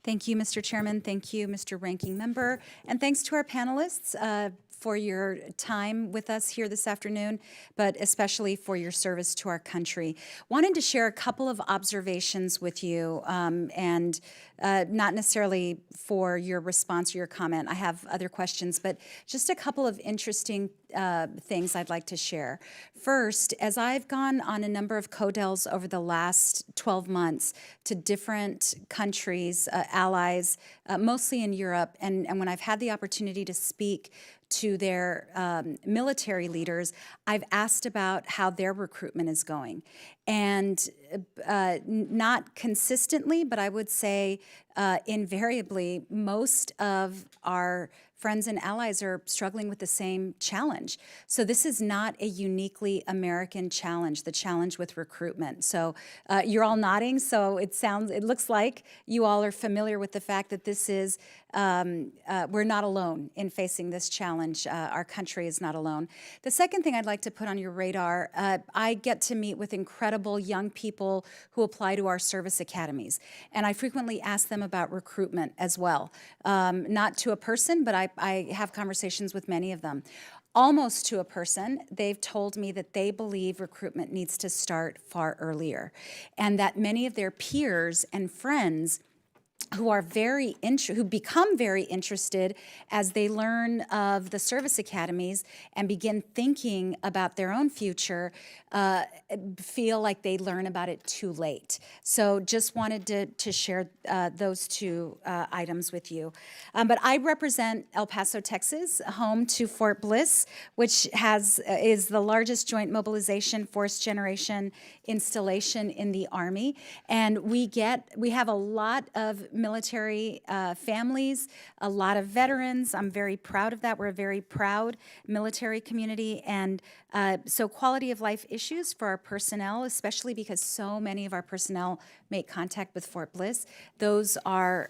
Thank you, Mr. Chairman. Thank you, Mr. Ranking Member. And thanks to our panelists for your time with us here this afternoon, but especially for your service to our country. Wanted to share a couple of observations with you, and not necessarily for your response or your comment. I have other questions, but just a couple of interesting things I'd like to share. First, as I've gone on a number of CODELs over the last 12 months to different countries, allies, mostly in Europe, and when I've had the opportunity to speak to their military leaders, I've asked about how their recruitment is going. And not consistently, but I would say invariably, most of our friends and allies are struggling with the same challenge. So this is not a uniquely American challenge, the challenge with recruitment. So you're all nodding, so it looks like you all are familiar with the fact that this is, we're not alone in facing this challenge. Our country is not alone. The second thing I'd like to put on your radar, I get to meet with incredible young people who apply to our service academies. And I frequently ask them about recruitment as well. Not to a person, but I have conversations with many of them. Almost to a person, they've told me that they believe recruitment needs to start far earlier, and that many of their peers and friends who become very interested as they learn of the service academies and begin thinking about their own future, feel like they learn about it too late. So just wanted to share those two items with you. But I represent El Paso, Texas, home to Fort Bliss, which is the largest joint mobilization force generation installation in the Army. And we have a lot of military families, a lot of veterans. I'm very proud of that. We're a very proud military community. And so quality of life issues for our personnel, especially because so many of our personnel make contact with Fort Bliss, those are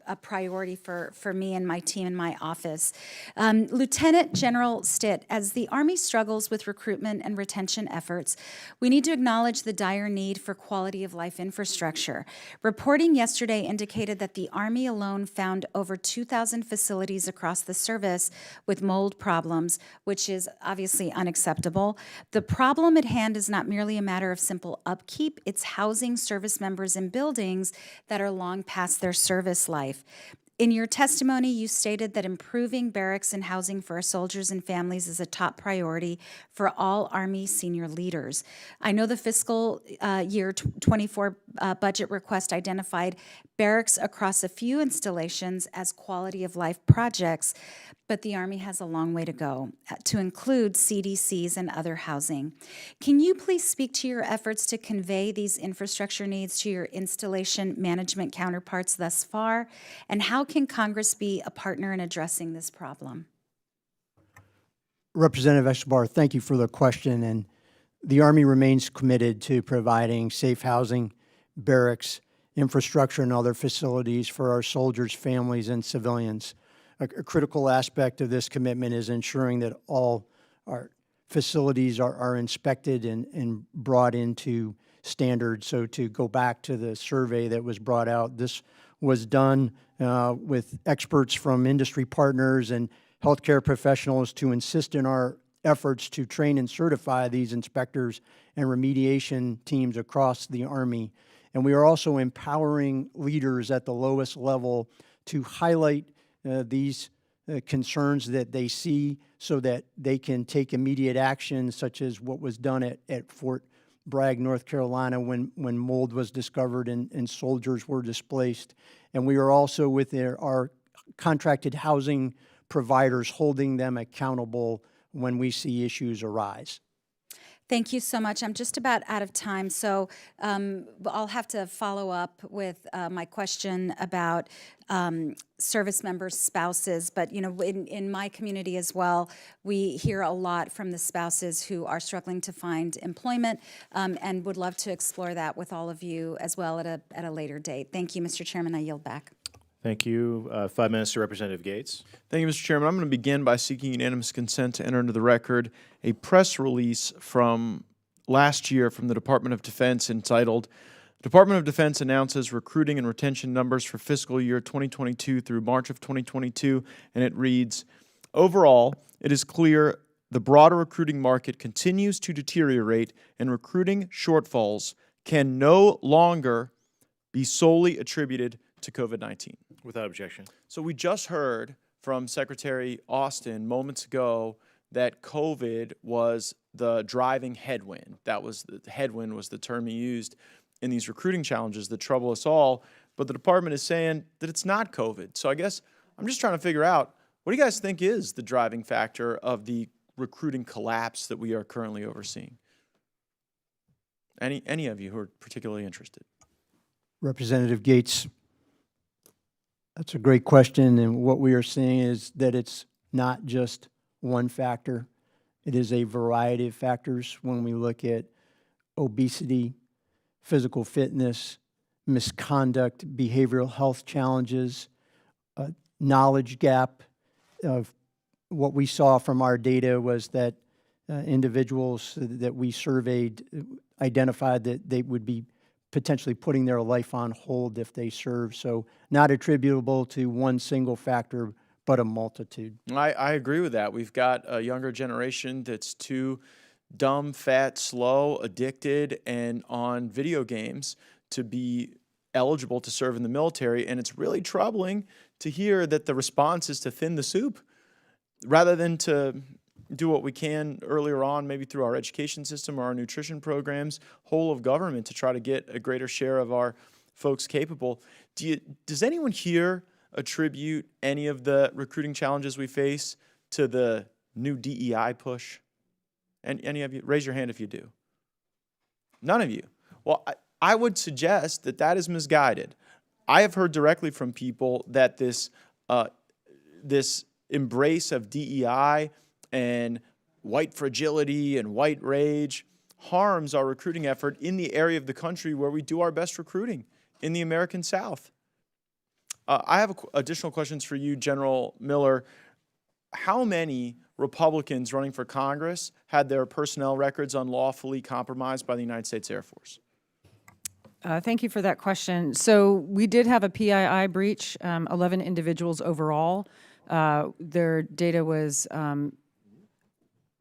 a priority for me and my team in my office. Lieutenant General Stitt, as the Army struggles with recruitment and retention efforts, we need to acknowledge the dire need for quality of life infrastructure. Reporting yesterday indicated that the Army alone found over 2,000 facilities across the service with mold problems, which is obviously unacceptable. The problem at hand is not merely a matter of simple upkeep, it's housing service members in buildings that are long past their service life. In your testimony, you stated that improving barracks and housing for our soldiers and families is a top priority for all Army senior leaders. I know the fiscal year 24 budget request identified barracks across a few installations as quality of life projects, but the Army has a long way to go to include CDCs and other housing. Can you please speak to your efforts to convey these infrastructure needs to your installation management counterparts thus far? And how can Congress be a partner in addressing this problem? Representative Escobar, thank you for the question. And the Army remains committed to providing safe housing, barracks, infrastructure, and other facilities for our soldiers, families, and civilians. A critical aspect of this commitment is ensuring that all our facilities are inspected and brought into standards. So to go back to the survey that was brought out, this was done with experts from industry partners and healthcare professionals to insist in our efforts to train and certify these inspectors and remediation teams across the Army. And we are also empowering leaders at the lowest level to highlight these concerns that they see so that they can take immediate action, such as what was done at Fort Bragg, North Carolina, when mold was discovered and soldiers were displaced. And we are also with our contracted housing providers holding them accountable when we see issues arise. Thank you so much. I'm just about out of time, so I'll have to follow up with my question about service members' spouses. But, you know, in my community as well, we hear a lot from the spouses who are struggling to find employment and would love to explore that with all of you as well at a later date. Thank you, Mr. Chairman. I yield back. Thank you. 5 minutes to Representative Gates. Thank you, Mr. Chairman. I'm going to begin by seeking unanimous consent to enter into the record a press release from last year from the Department of Defense entitled, "Department of Defense announces recruiting and retention numbers for fiscal year 2022 through March of 2022," and it reads, "Overall, it is clear the broader recruiting market continues to deteriorate and recruiting shortfalls can no longer be solely attributed to COVID-19. Without objection. So we just heard from Secretary Austin moments ago that COVID was the driving headwind. The headwind was the term he used in these recruiting challenges that trouble us all. But the department is saying that it's not COVID. So I guess I'm just trying to figure out, what do you guys think is the driving factor of the recruiting collapse that we are currently overseeing? Any of you who are particularly interested? Representative Gates, that's a great question, and what we are seeing is that it's not just one factor. It is a variety of factors when we look at obesity, physical fitness, misconduct, behavioral health challenges, knowledge gap. Of what we saw from our data was that individuals that we surveyed identified that they would be potentially putting their life on hold if they serve. So not attributable to one single factor, but a multitude. I agree with that. We've got a younger generation that's too dumb, fat, slow, addicted, and on video games to be eligible to serve in the military. And it's really troubling to hear that the response is to thin the soup rather than to do what we can earlier on, maybe through our education system or our nutrition programs, whole of government, to try to get a greater share of our folks capable. Does anyone here attribute any of the recruiting challenges we face to the new DEI push? Any of you? Raise your hand if you do. None of you. Well, I would suggest that that is misguided. I have heard directly from people that this embrace of DEI and white fragility and white rage harms our recruiting effort in the area of the country where we do our best recruiting, in the American South. I have additional questions for you, General Miller. How many Republicans running for Congress had their personnel records unlawfully compromised by the United States Air Force? Thank you for that question. So we did have a PII breach, 11 individuals overall. Their data was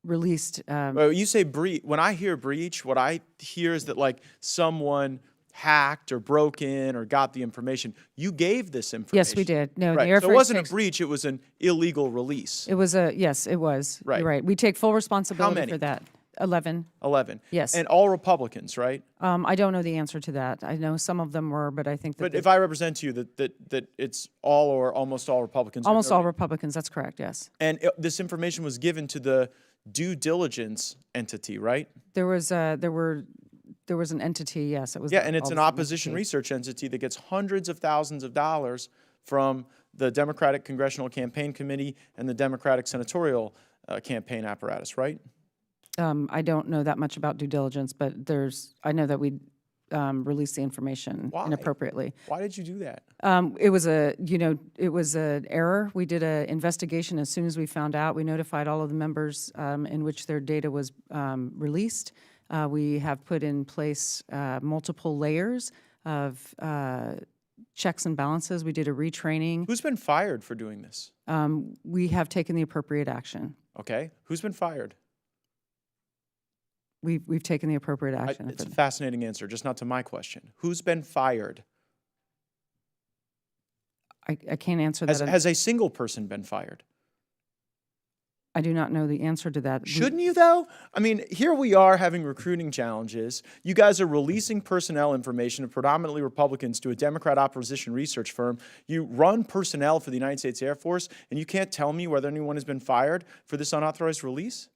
released. Well, you say breach. When I hear breach, what I hear is that like someone hacked or broke in or got the information. You gave this information. Yes, we did. No, Right. the Air So Force it wasn't a takes- breach, it was an illegal release. It was yes, it was. Right. You're right. We take full responsibility many? for that. 11. 11. Yes. And all Republicans, right? I don't know the answer to that. I know some of them were, but I think that But if I represent to you that it's all or almost all Republicans. almost all Republicans. That's correct. Yes. And this information was given to the due diligence entity, right? There was an entity. Yes, it was. Yeah, and it's an all- opposition research entity that gets hundreds of thousands of dollars from the Democratic Congressional Campaign Committee and the Democratic Senatorial campaign apparatus, right? I don't know that much about due diligence, but I know that we released the information Why? inappropriately. Why did you do that? It was an error. We did an investigation as soon as we found out. We notified all of the members in which their data was released. We have put in place multiple layers of checks and balances. We did a retraining. Who's been fired for doing this? We have taken the appropriate action. Okay, who's been fired? We've taken the appropriate action. It's a fascinating answer, just not to my question. Who's been fired? I can't answer that. Has a single person been fired? I do not know the answer to that. Shouldn't you, though? I mean, here we are having recruiting challenges. You guys are releasing personnel information of predominantly Republicans to a Democrat opposition research firm. You run personnel for the United States Air Force, and you can't tell me whether anyone has been fired for this unauthorized release?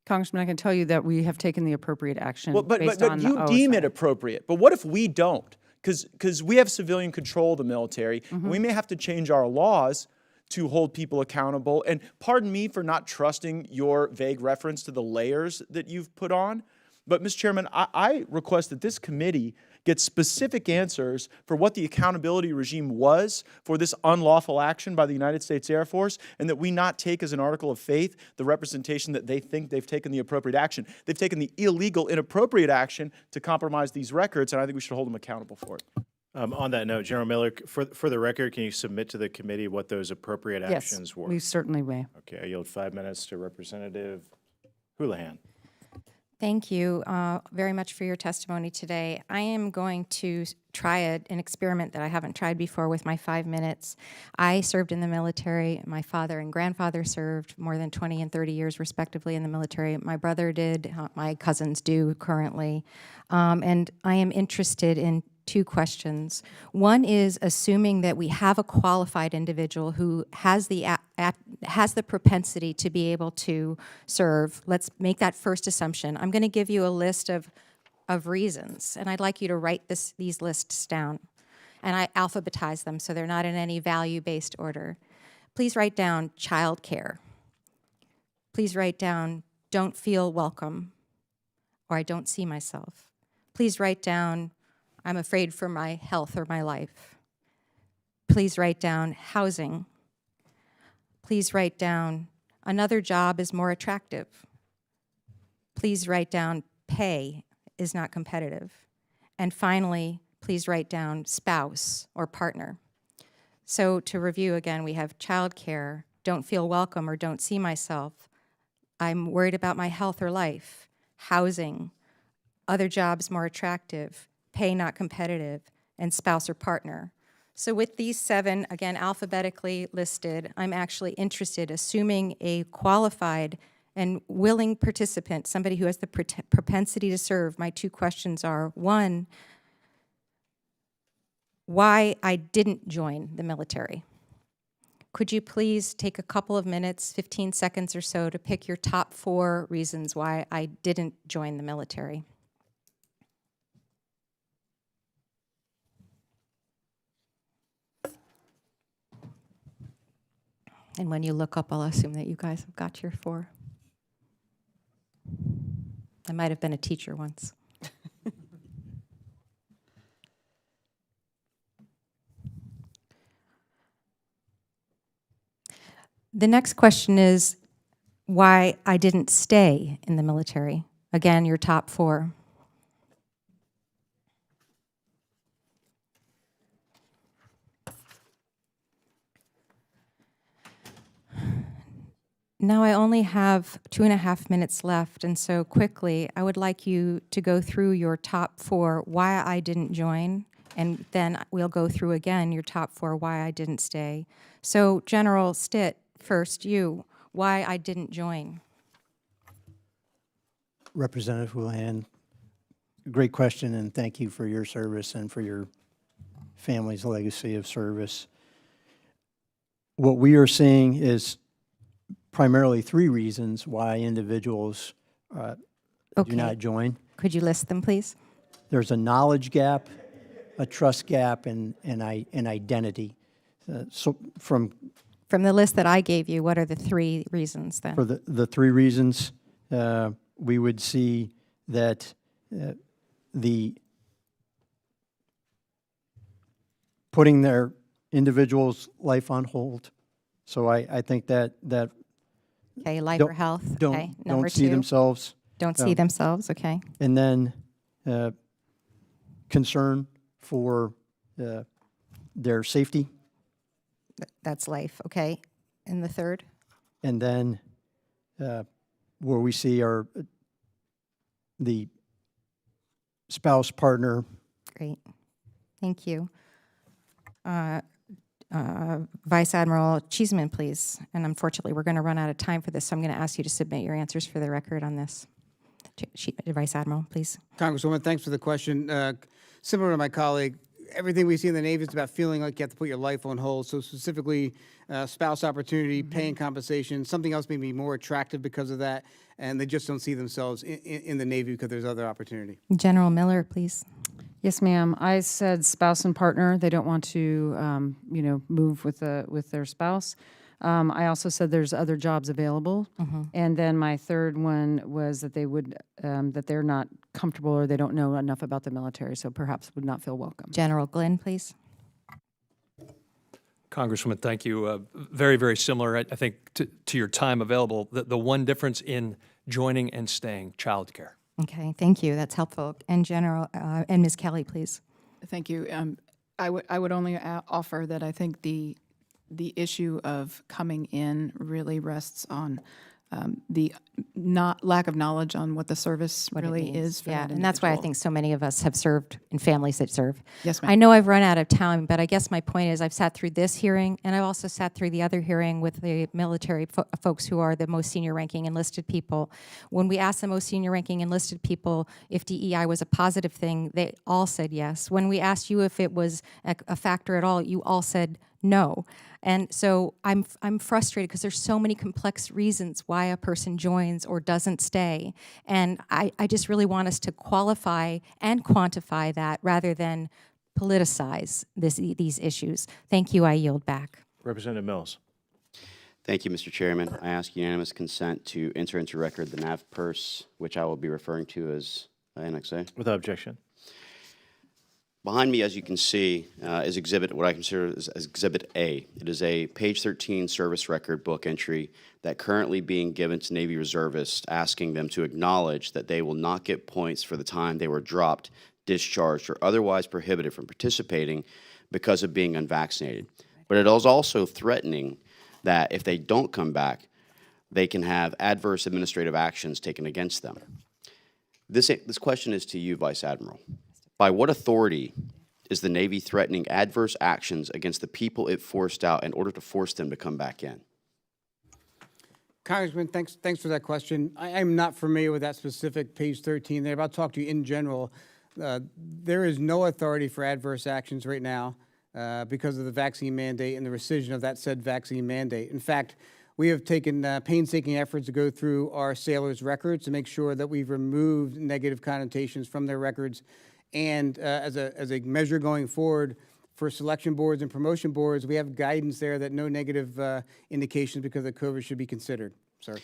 Congressman, I can tell you that we have taken the appropriate action Well, but based on the you deem OSI. it appropriate. But what if we don't? Because we have civilian control of the military. And we may have to change our laws to hold people accountable. And pardon me for not trusting your vague reference to the layers that you've put on. But, Mr. Chairman, I request that this committee get specific answers for what the accountability regime was for this unlawful action by the United States Air Force, and that we not take as an article of faith the representation that they think they've taken the appropriate action. They've taken the illegal, inappropriate action to compromise these records, and I think we should hold them accountable for it. On that note, General Miller, for the record, can you submit to the committee what those appropriate Yes, actions were? we certainly may. Okay, I yield 5 minutes to Representative Houlihan. Thank you very much for your testimony today. I am going to try an experiment that I haven't tried before with my 5 minutes. I served in the military. My father and grandfather served more than 20 and 30 years respectively in the military. My brother did. My cousins do currently. And I am interested in two questions. One is assuming that we have a qualified individual who has the propensity to be able to serve. Let's make that first assumption. I'm going to give you a list of reasons, and I'd like you to write these lists down. And I alphabetize them so they're not in any value-based order. Please write down childcare. Please write down don't feel welcome, or I don't see myself. Please write down I'm afraid for my health or my life. Please write down housing. Please write down another job is more attractive. Please write down pay is not competitive. And finally, please write down spouse or partner. So to review again, we have childcare, don't feel welcome or don't see myself. I'm worried about my health or life. Housing, other jobs more attractive. Pay not competitive, and spouse or partner. So with these 7, again, alphabetically listed, I'm actually interested, assuming a qualified and willing participant, somebody who has the propensity to serve. My 2 questions are, 1, why I didn't join the military. Could you please take a couple of minutes, 15 seconds or so, to pick your top 4 reasons why I didn't join the military? And when you look up, I'll assume that you guys have got your 4. I might have been a teacher once. The next question is why I didn't stay in the military. Again, your top 4. Now I only have 2.5 minutes left, and so quickly, I would like you to go through your top 4 why I didn't join, and then we'll go through again your top 4 why I didn't stay. So General Stitt, first you, why I didn't join. Representative Houlihan, great question, and thank you for your service and for your family's legacy of service. What we are seeing is primarily 3 reasons why individuals do not join. Could you list them, please? There's a knowledge gap, a trust gap, and an identity. So from the list that I gave you, what are the 3 reasons then? For the 3 reasons, we would see that the putting their individual's life on hold. So I think that Okay, life or health. Okay, number don't see 2. themselves. Don't see themselves, okay. And then concern for their safety. That's life, okay. And the 3rd? And then where we see our the spouse, partner. Great, thank you. Vice Admiral Cheeseman, please. And unfortunately, we're going to run out of time for this, so I'm going to ask you to submit your answers for the record on this. Vice Admiral, please. Congresswoman, thanks for the question. Similar to my colleague, everything we see in the Navy is about feeling like you have to put your life on hold. So specifically, spouse opportunity, pay and compensation, something else may be more attractive because of that, and they just don't see themselves in the Navy because there's other opportunity. General Miller, please. Yes, ma'am. I said spouse and partner. They don't want to, move with their spouse. I also said there's other jobs available. And then my 3rd one was that they would, that they're not comfortable or they don't know enough about the military, so perhaps would not feel welcome. General Glenn, please. Congresswoman, thank you. Very, very similar, I think, to your time available. The one difference in joining and staying, childcare. Okay, thank you. That's helpful. And General, and Ms. Kelly, please. Thank you. I would only offer that I think the issue of coming in really rests on the lack of knowledge on what the service really is for that and that's why I individual. think so many of us have served in families that serve. Yes, ma'am. I know I've run out of time, but I guess my point is I've sat through this hearing, and I've also sat through the other hearing with the military folks who are the most senior ranking enlisted people. When we asked the most senior ranking enlisted people if DEI was a positive thing, they all said yes. When we asked you if it was a factor at all, you all said no. And so I'm frustrated because there's so many complex reasons why a person joins or doesn't stay. And I just really want us to qualify and quantify that rather than politicize these issues. Thank you. I yield back. Representative Mills. Thank you, Mr. Chairman. I ask unanimous consent to enter into record the NAV purse, which I will be referring to as Annex A. Without objection. Behind me, as you can see, is what I consider as Exhibit A. It is a page 13 service record book entry that currently being given to Navy reservists, asking them to acknowledge that they will not get points for the time they were dropped, discharged, or otherwise prohibited from participating because of being unvaccinated. But it is also threatening that if they don't come back, they can have adverse administrative actions taken against them. This question is to you, Vice Admiral. By what authority is the Navy threatening adverse actions against the people it forced out in order to force them to come back in? Congressman, thanks for that question. I'm not familiar with that specific page 13 there, but I'll talk to you in general. There is no authority for adverse actions right now because of the vaccine mandate and the rescission of that said vaccine mandate. In fact, we have taken painstaking efforts to go through our sailors' records to make sure that we've removed negative connotations from their records. And as a measure going forward for selection boards and promotion boards, we have guidance there that no negative indications because of COVID should be considered, sir.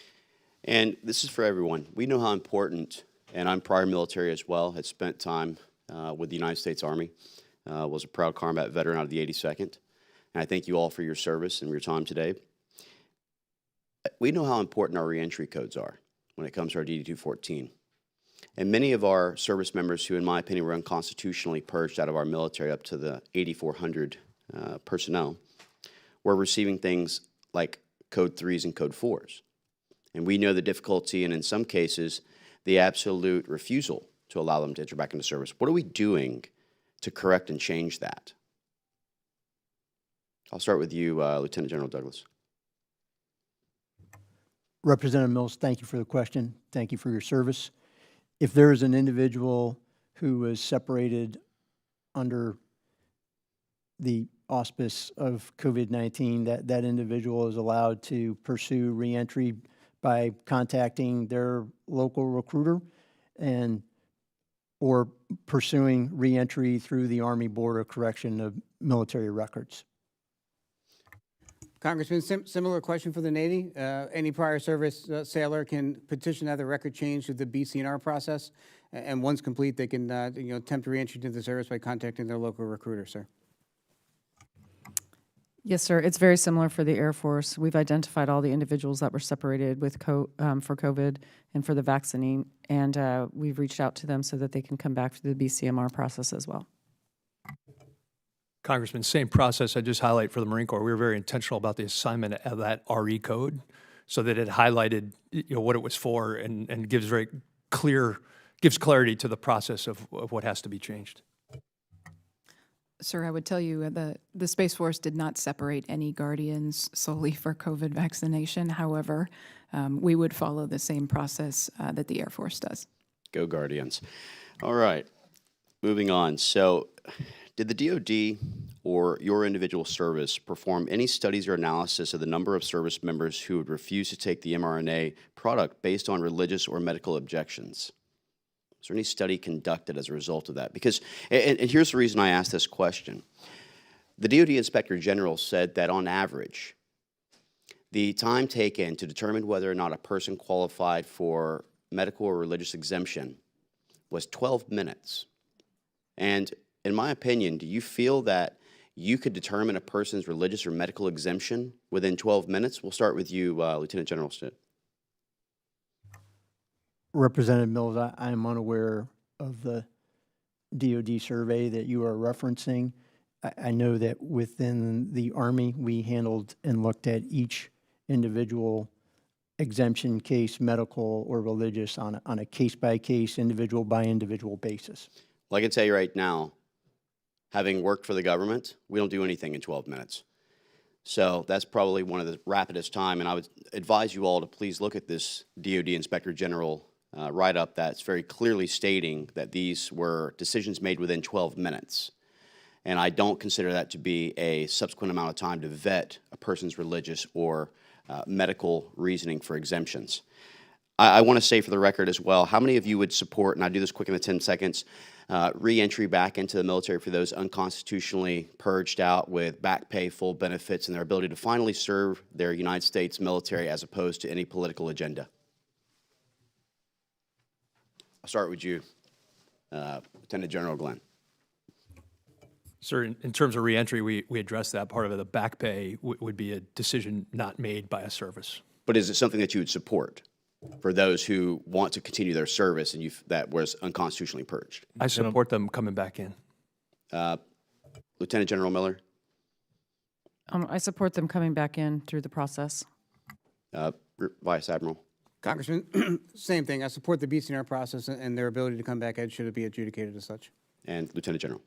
And this is for everyone. We know how important, and I'm prior military as well, had spent time with the United States Army, was a proud combat veteran out of the 82nd. And I thank you all for your service and your time today. We know how important our reentry codes are when it comes to our DD-214. And many of our service members who, in my opinion, were unconstitutionally purged out of our military, up to the 8,400 personnel, were receiving things like Code 3s and Code 4s. And we know the difficulty and, in some cases, the absolute refusal to allow them to enter back into service. What are we doing to correct and change that? I'll start with you, Lieutenant General Douglas. Representative Mills, thank you for the question. Thank you for your service. If there is an individual who was separated under the auspice of COVID-19, that individual is allowed to pursue reentry by contacting their local recruiter and or pursuing reentry through the Army Board of Correction of Military Records. Congressman, similar question for the Navy. Any prior service sailor can petition to have the record changed through the BCNR process, and once complete, they can attempt reentry into the service by contacting their local recruiter, sir. Yes, sir. It's very similar for the Air Force. We've identified all the individuals that were separated with for COVID and for the vaccine, and we've reached out to them so that they can come back through the BCMR process as well. Congressman, same process I just highlighted for the Marine Corps. We were very intentional about the assignment of that RE code so that it highlighted what it was for and gives clarity to the process of what has to be changed. Sir, I would tell you the Space Force did not separate any Guardians solely for COVID vaccination. However, we would follow the same process that the Air Force does. Go Guardians. All right, moving on. So, did the DoD or your individual service perform any studies or analysis of the number of service members who would refuse to take the mRNA product based on religious or medical objections? Was there any study conducted as a result of that? Because, and here's the reason I asked this question. The DoD Inspector General said that on average, the time taken to determine whether or not a person qualified for medical or religious exemption was 12 minutes. And in my opinion, do you feel that you could determine a person's religious or medical exemption within 12 minutes? We'll start with you, Lieutenant General Stitt. Representative Mills, I am unaware of the DoD survey that you are referencing. I know that within the Army, we handled and looked at each individual exemption case, medical or religious, on a case-by-case, individual-by-individual basis. Well, I can tell you right now, having worked for the government, we don't do anything in 12 minutes. So that's probably one of the rapidest time, and I would advise you all to please look at this DoD Inspector General write-up that's very clearly stating that these were decisions made within 12 minutes. And I don't consider that to be a subsequent amount of time to vet a person's religious or medical reasoning for exemptions. I want to say for the record as well, how many of you would support, and I do this quick in the 10 seconds, re-entry back into the military for those unconstitutionally purged out with back pay, full benefits, and their ability to finally serve their United States military as opposed to any political agenda? I'll start with you, Lieutenant General Glenn. Sir, in terms of reentry, we addressed that. Part of it, the back pay would be a decision not made by a service. But is it something that you would support for those who want to continue their service and that was unconstitutionally purged? I support them coming back in. Lieutenant General Miller? I support them coming back in through the process. Vice Admiral? Congressman, same thing. I support the BCNR process and their ability to come back. Should it be adjudicated as such? And Lieutenant General?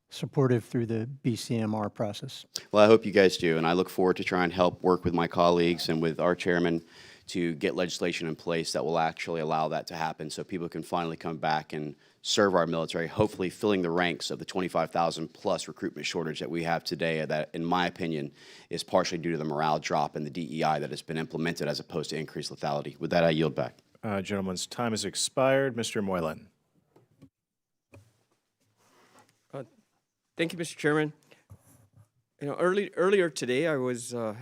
supportive through the BCMR process. Well, I hope you guys do, and I look forward to trying and help work with my colleagues and with our chairman to get legislation in place that will actually allow that to happen so people can finally come back and serve our military, hopefully filling the ranks of the 25,000 plus recruitment shortage that we have today that, in my opinion, is partially due to the morale drop in the DEI that has been implemented as opposed to increased lethality. With that, I yield back. Gentleman's time has expired. Mr. Moylan. Thank you, Mr. Chairman. You know, earlier today, I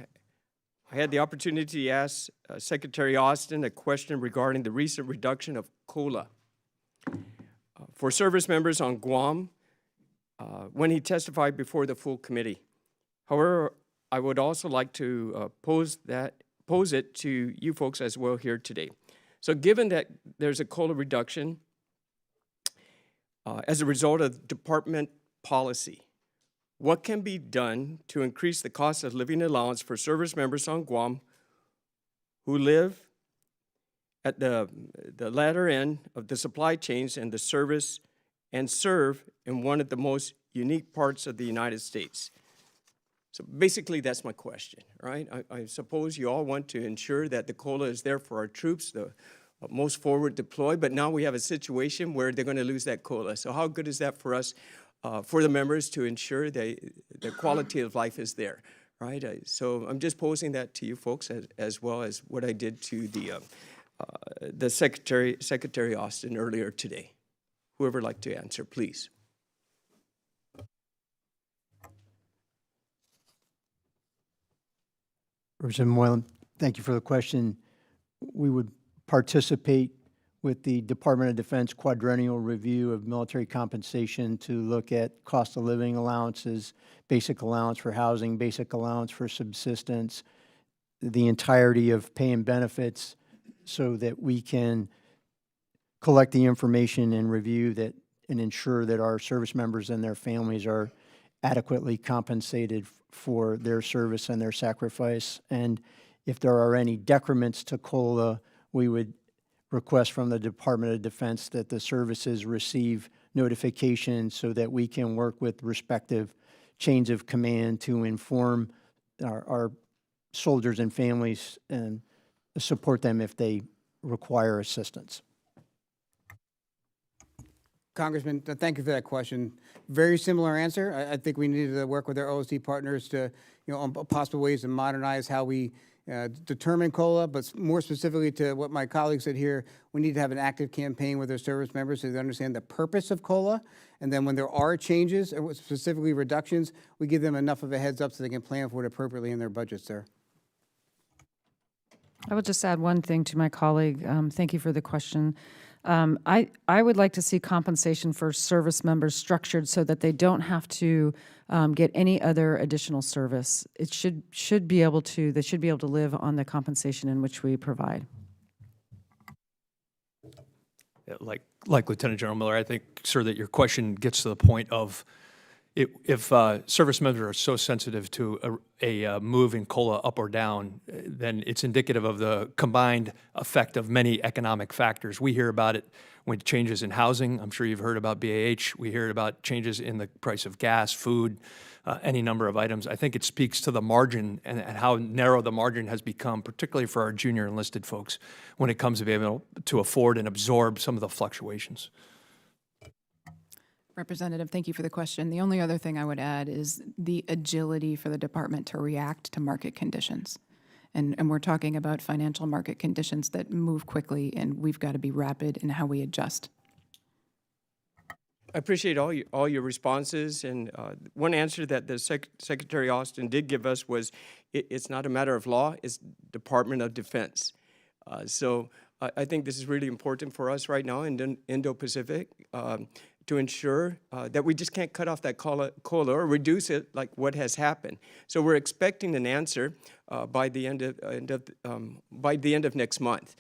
had the opportunity to ask Secretary Austin a question regarding the recent reduction of COLA for service members on Guam when he testified before the full committee. However, I would also like to pose it to you folks as well here today. So given that there's a COLA reduction as a result of department policy, what can be done to increase the cost of living allowance for service members on Guam who live at the latter end of the supply chains and the service and serve in one of the most unique parts of the United States? So basically, that's my question, right? I suppose you all want to ensure that the COLA is there for our troops, the most forward deployed, but now we have a situation where they're going to lose that COLA. So how good is that for us, for the members, to ensure the quality of life is there, right? So I'm just posing that to you folks as well as what I did to the Secretary Austin earlier today. Whoever would like to answer, please. Representative Moylan, thank you for the question. We would participate with the Department of Defense quadrennial review of military compensation to look at cost of living allowances, basic allowance for housing, basic allowance for subsistence, the entirety of pay and benefits, so that we can collect the information and review that and ensure that our service members and their families are adequately compensated for their service and their sacrifice. And if there are any decrements to COLA, we would request from the Department of Defense that the services receive notification so that we can work with respective chains of command to inform our soldiers and families and support them if they require assistance. Congressman, thank you for that question. Very similar answer. I think we need to work with our OSD partners to, on possible ways to modernize how we determine COLA, but more specifically to what my colleague said here, we need to have an active campaign with our service members so they understand the purpose of COLA. And then when there are changes, or specifically reductions, we give them enough of a heads up so they can plan for it appropriately in their budgets there. I would just add one thing to my colleague. Thank you for the question. I would like to see compensation for service members structured so that they don't have to get any other additional service. It should be able to. They should be able to live on the compensation in which we provide. Yeah, like Lieutenant General Miller, I think, sir, that your question gets to the point of if service members are so sensitive to a move in COLA up or down, then it's indicative of the combined effect of many economic factors. We hear about it when changes in housing. I'm sure you've heard about BAH. We hear about changes in the price of gas, food, any number of items. I think it speaks to the margin and how narrow the margin has become, particularly for our junior enlisted folks, when it comes to being able to afford and absorb some of the fluctuations. Representative, thank you for the question. The only other thing I would add is the agility for the department to react to market conditions. And we're talking about financial market conditions that move quickly, and we've got to be rapid in how we adjust. I appreciate all your responses, and one answer that the Secretary Austin did give us was it's not a matter of law, it's Department of Defense. So I think this is really important for us right now in Indo-Pacific to ensure that we just can't cut off that COLA or reduce it like what has happened. So we're expecting an answer by the end of next month,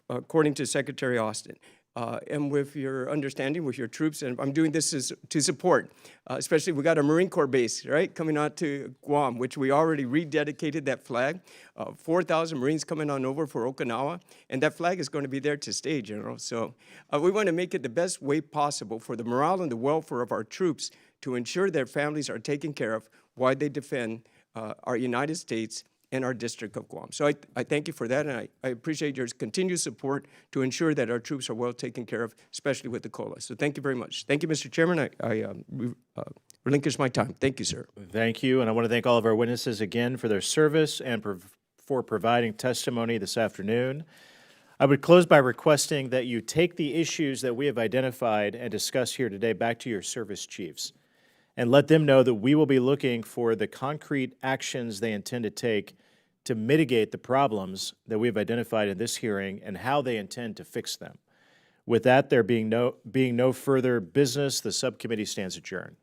according to Secretary Austin. and with your understanding with your troops. And I'm doing this to support, especially we got a Marine Corps base, right, coming out to Guam, which we already rededicated that flag. 4,000 Marines coming on over for Okinawa, and that flag is going to be there to stay, General. So we want to make it the best way possible for the morale and the welfare of our troops to ensure their families are taken care of while they defend our United States and our District of Guam. So I thank you for that, and I appreciate your continued support to ensure that our troops are well taken care of, especially with the COLA. So thank you very much. Thank you, Mr. Chairman. I relinquish my time. Thank you, sir. Thank you, and I want to thank all of our witnesses again for their service and for providing testimony this afternoon. I would close by requesting that you take the issues that we have identified and discussed here today back to your service chiefs and let them know that we will be looking for the concrete actions they intend to take to mitigate the problems that we've identified in this hearing and how they intend to fix them. With that, there being no further business, the subcommittee stands adjourned.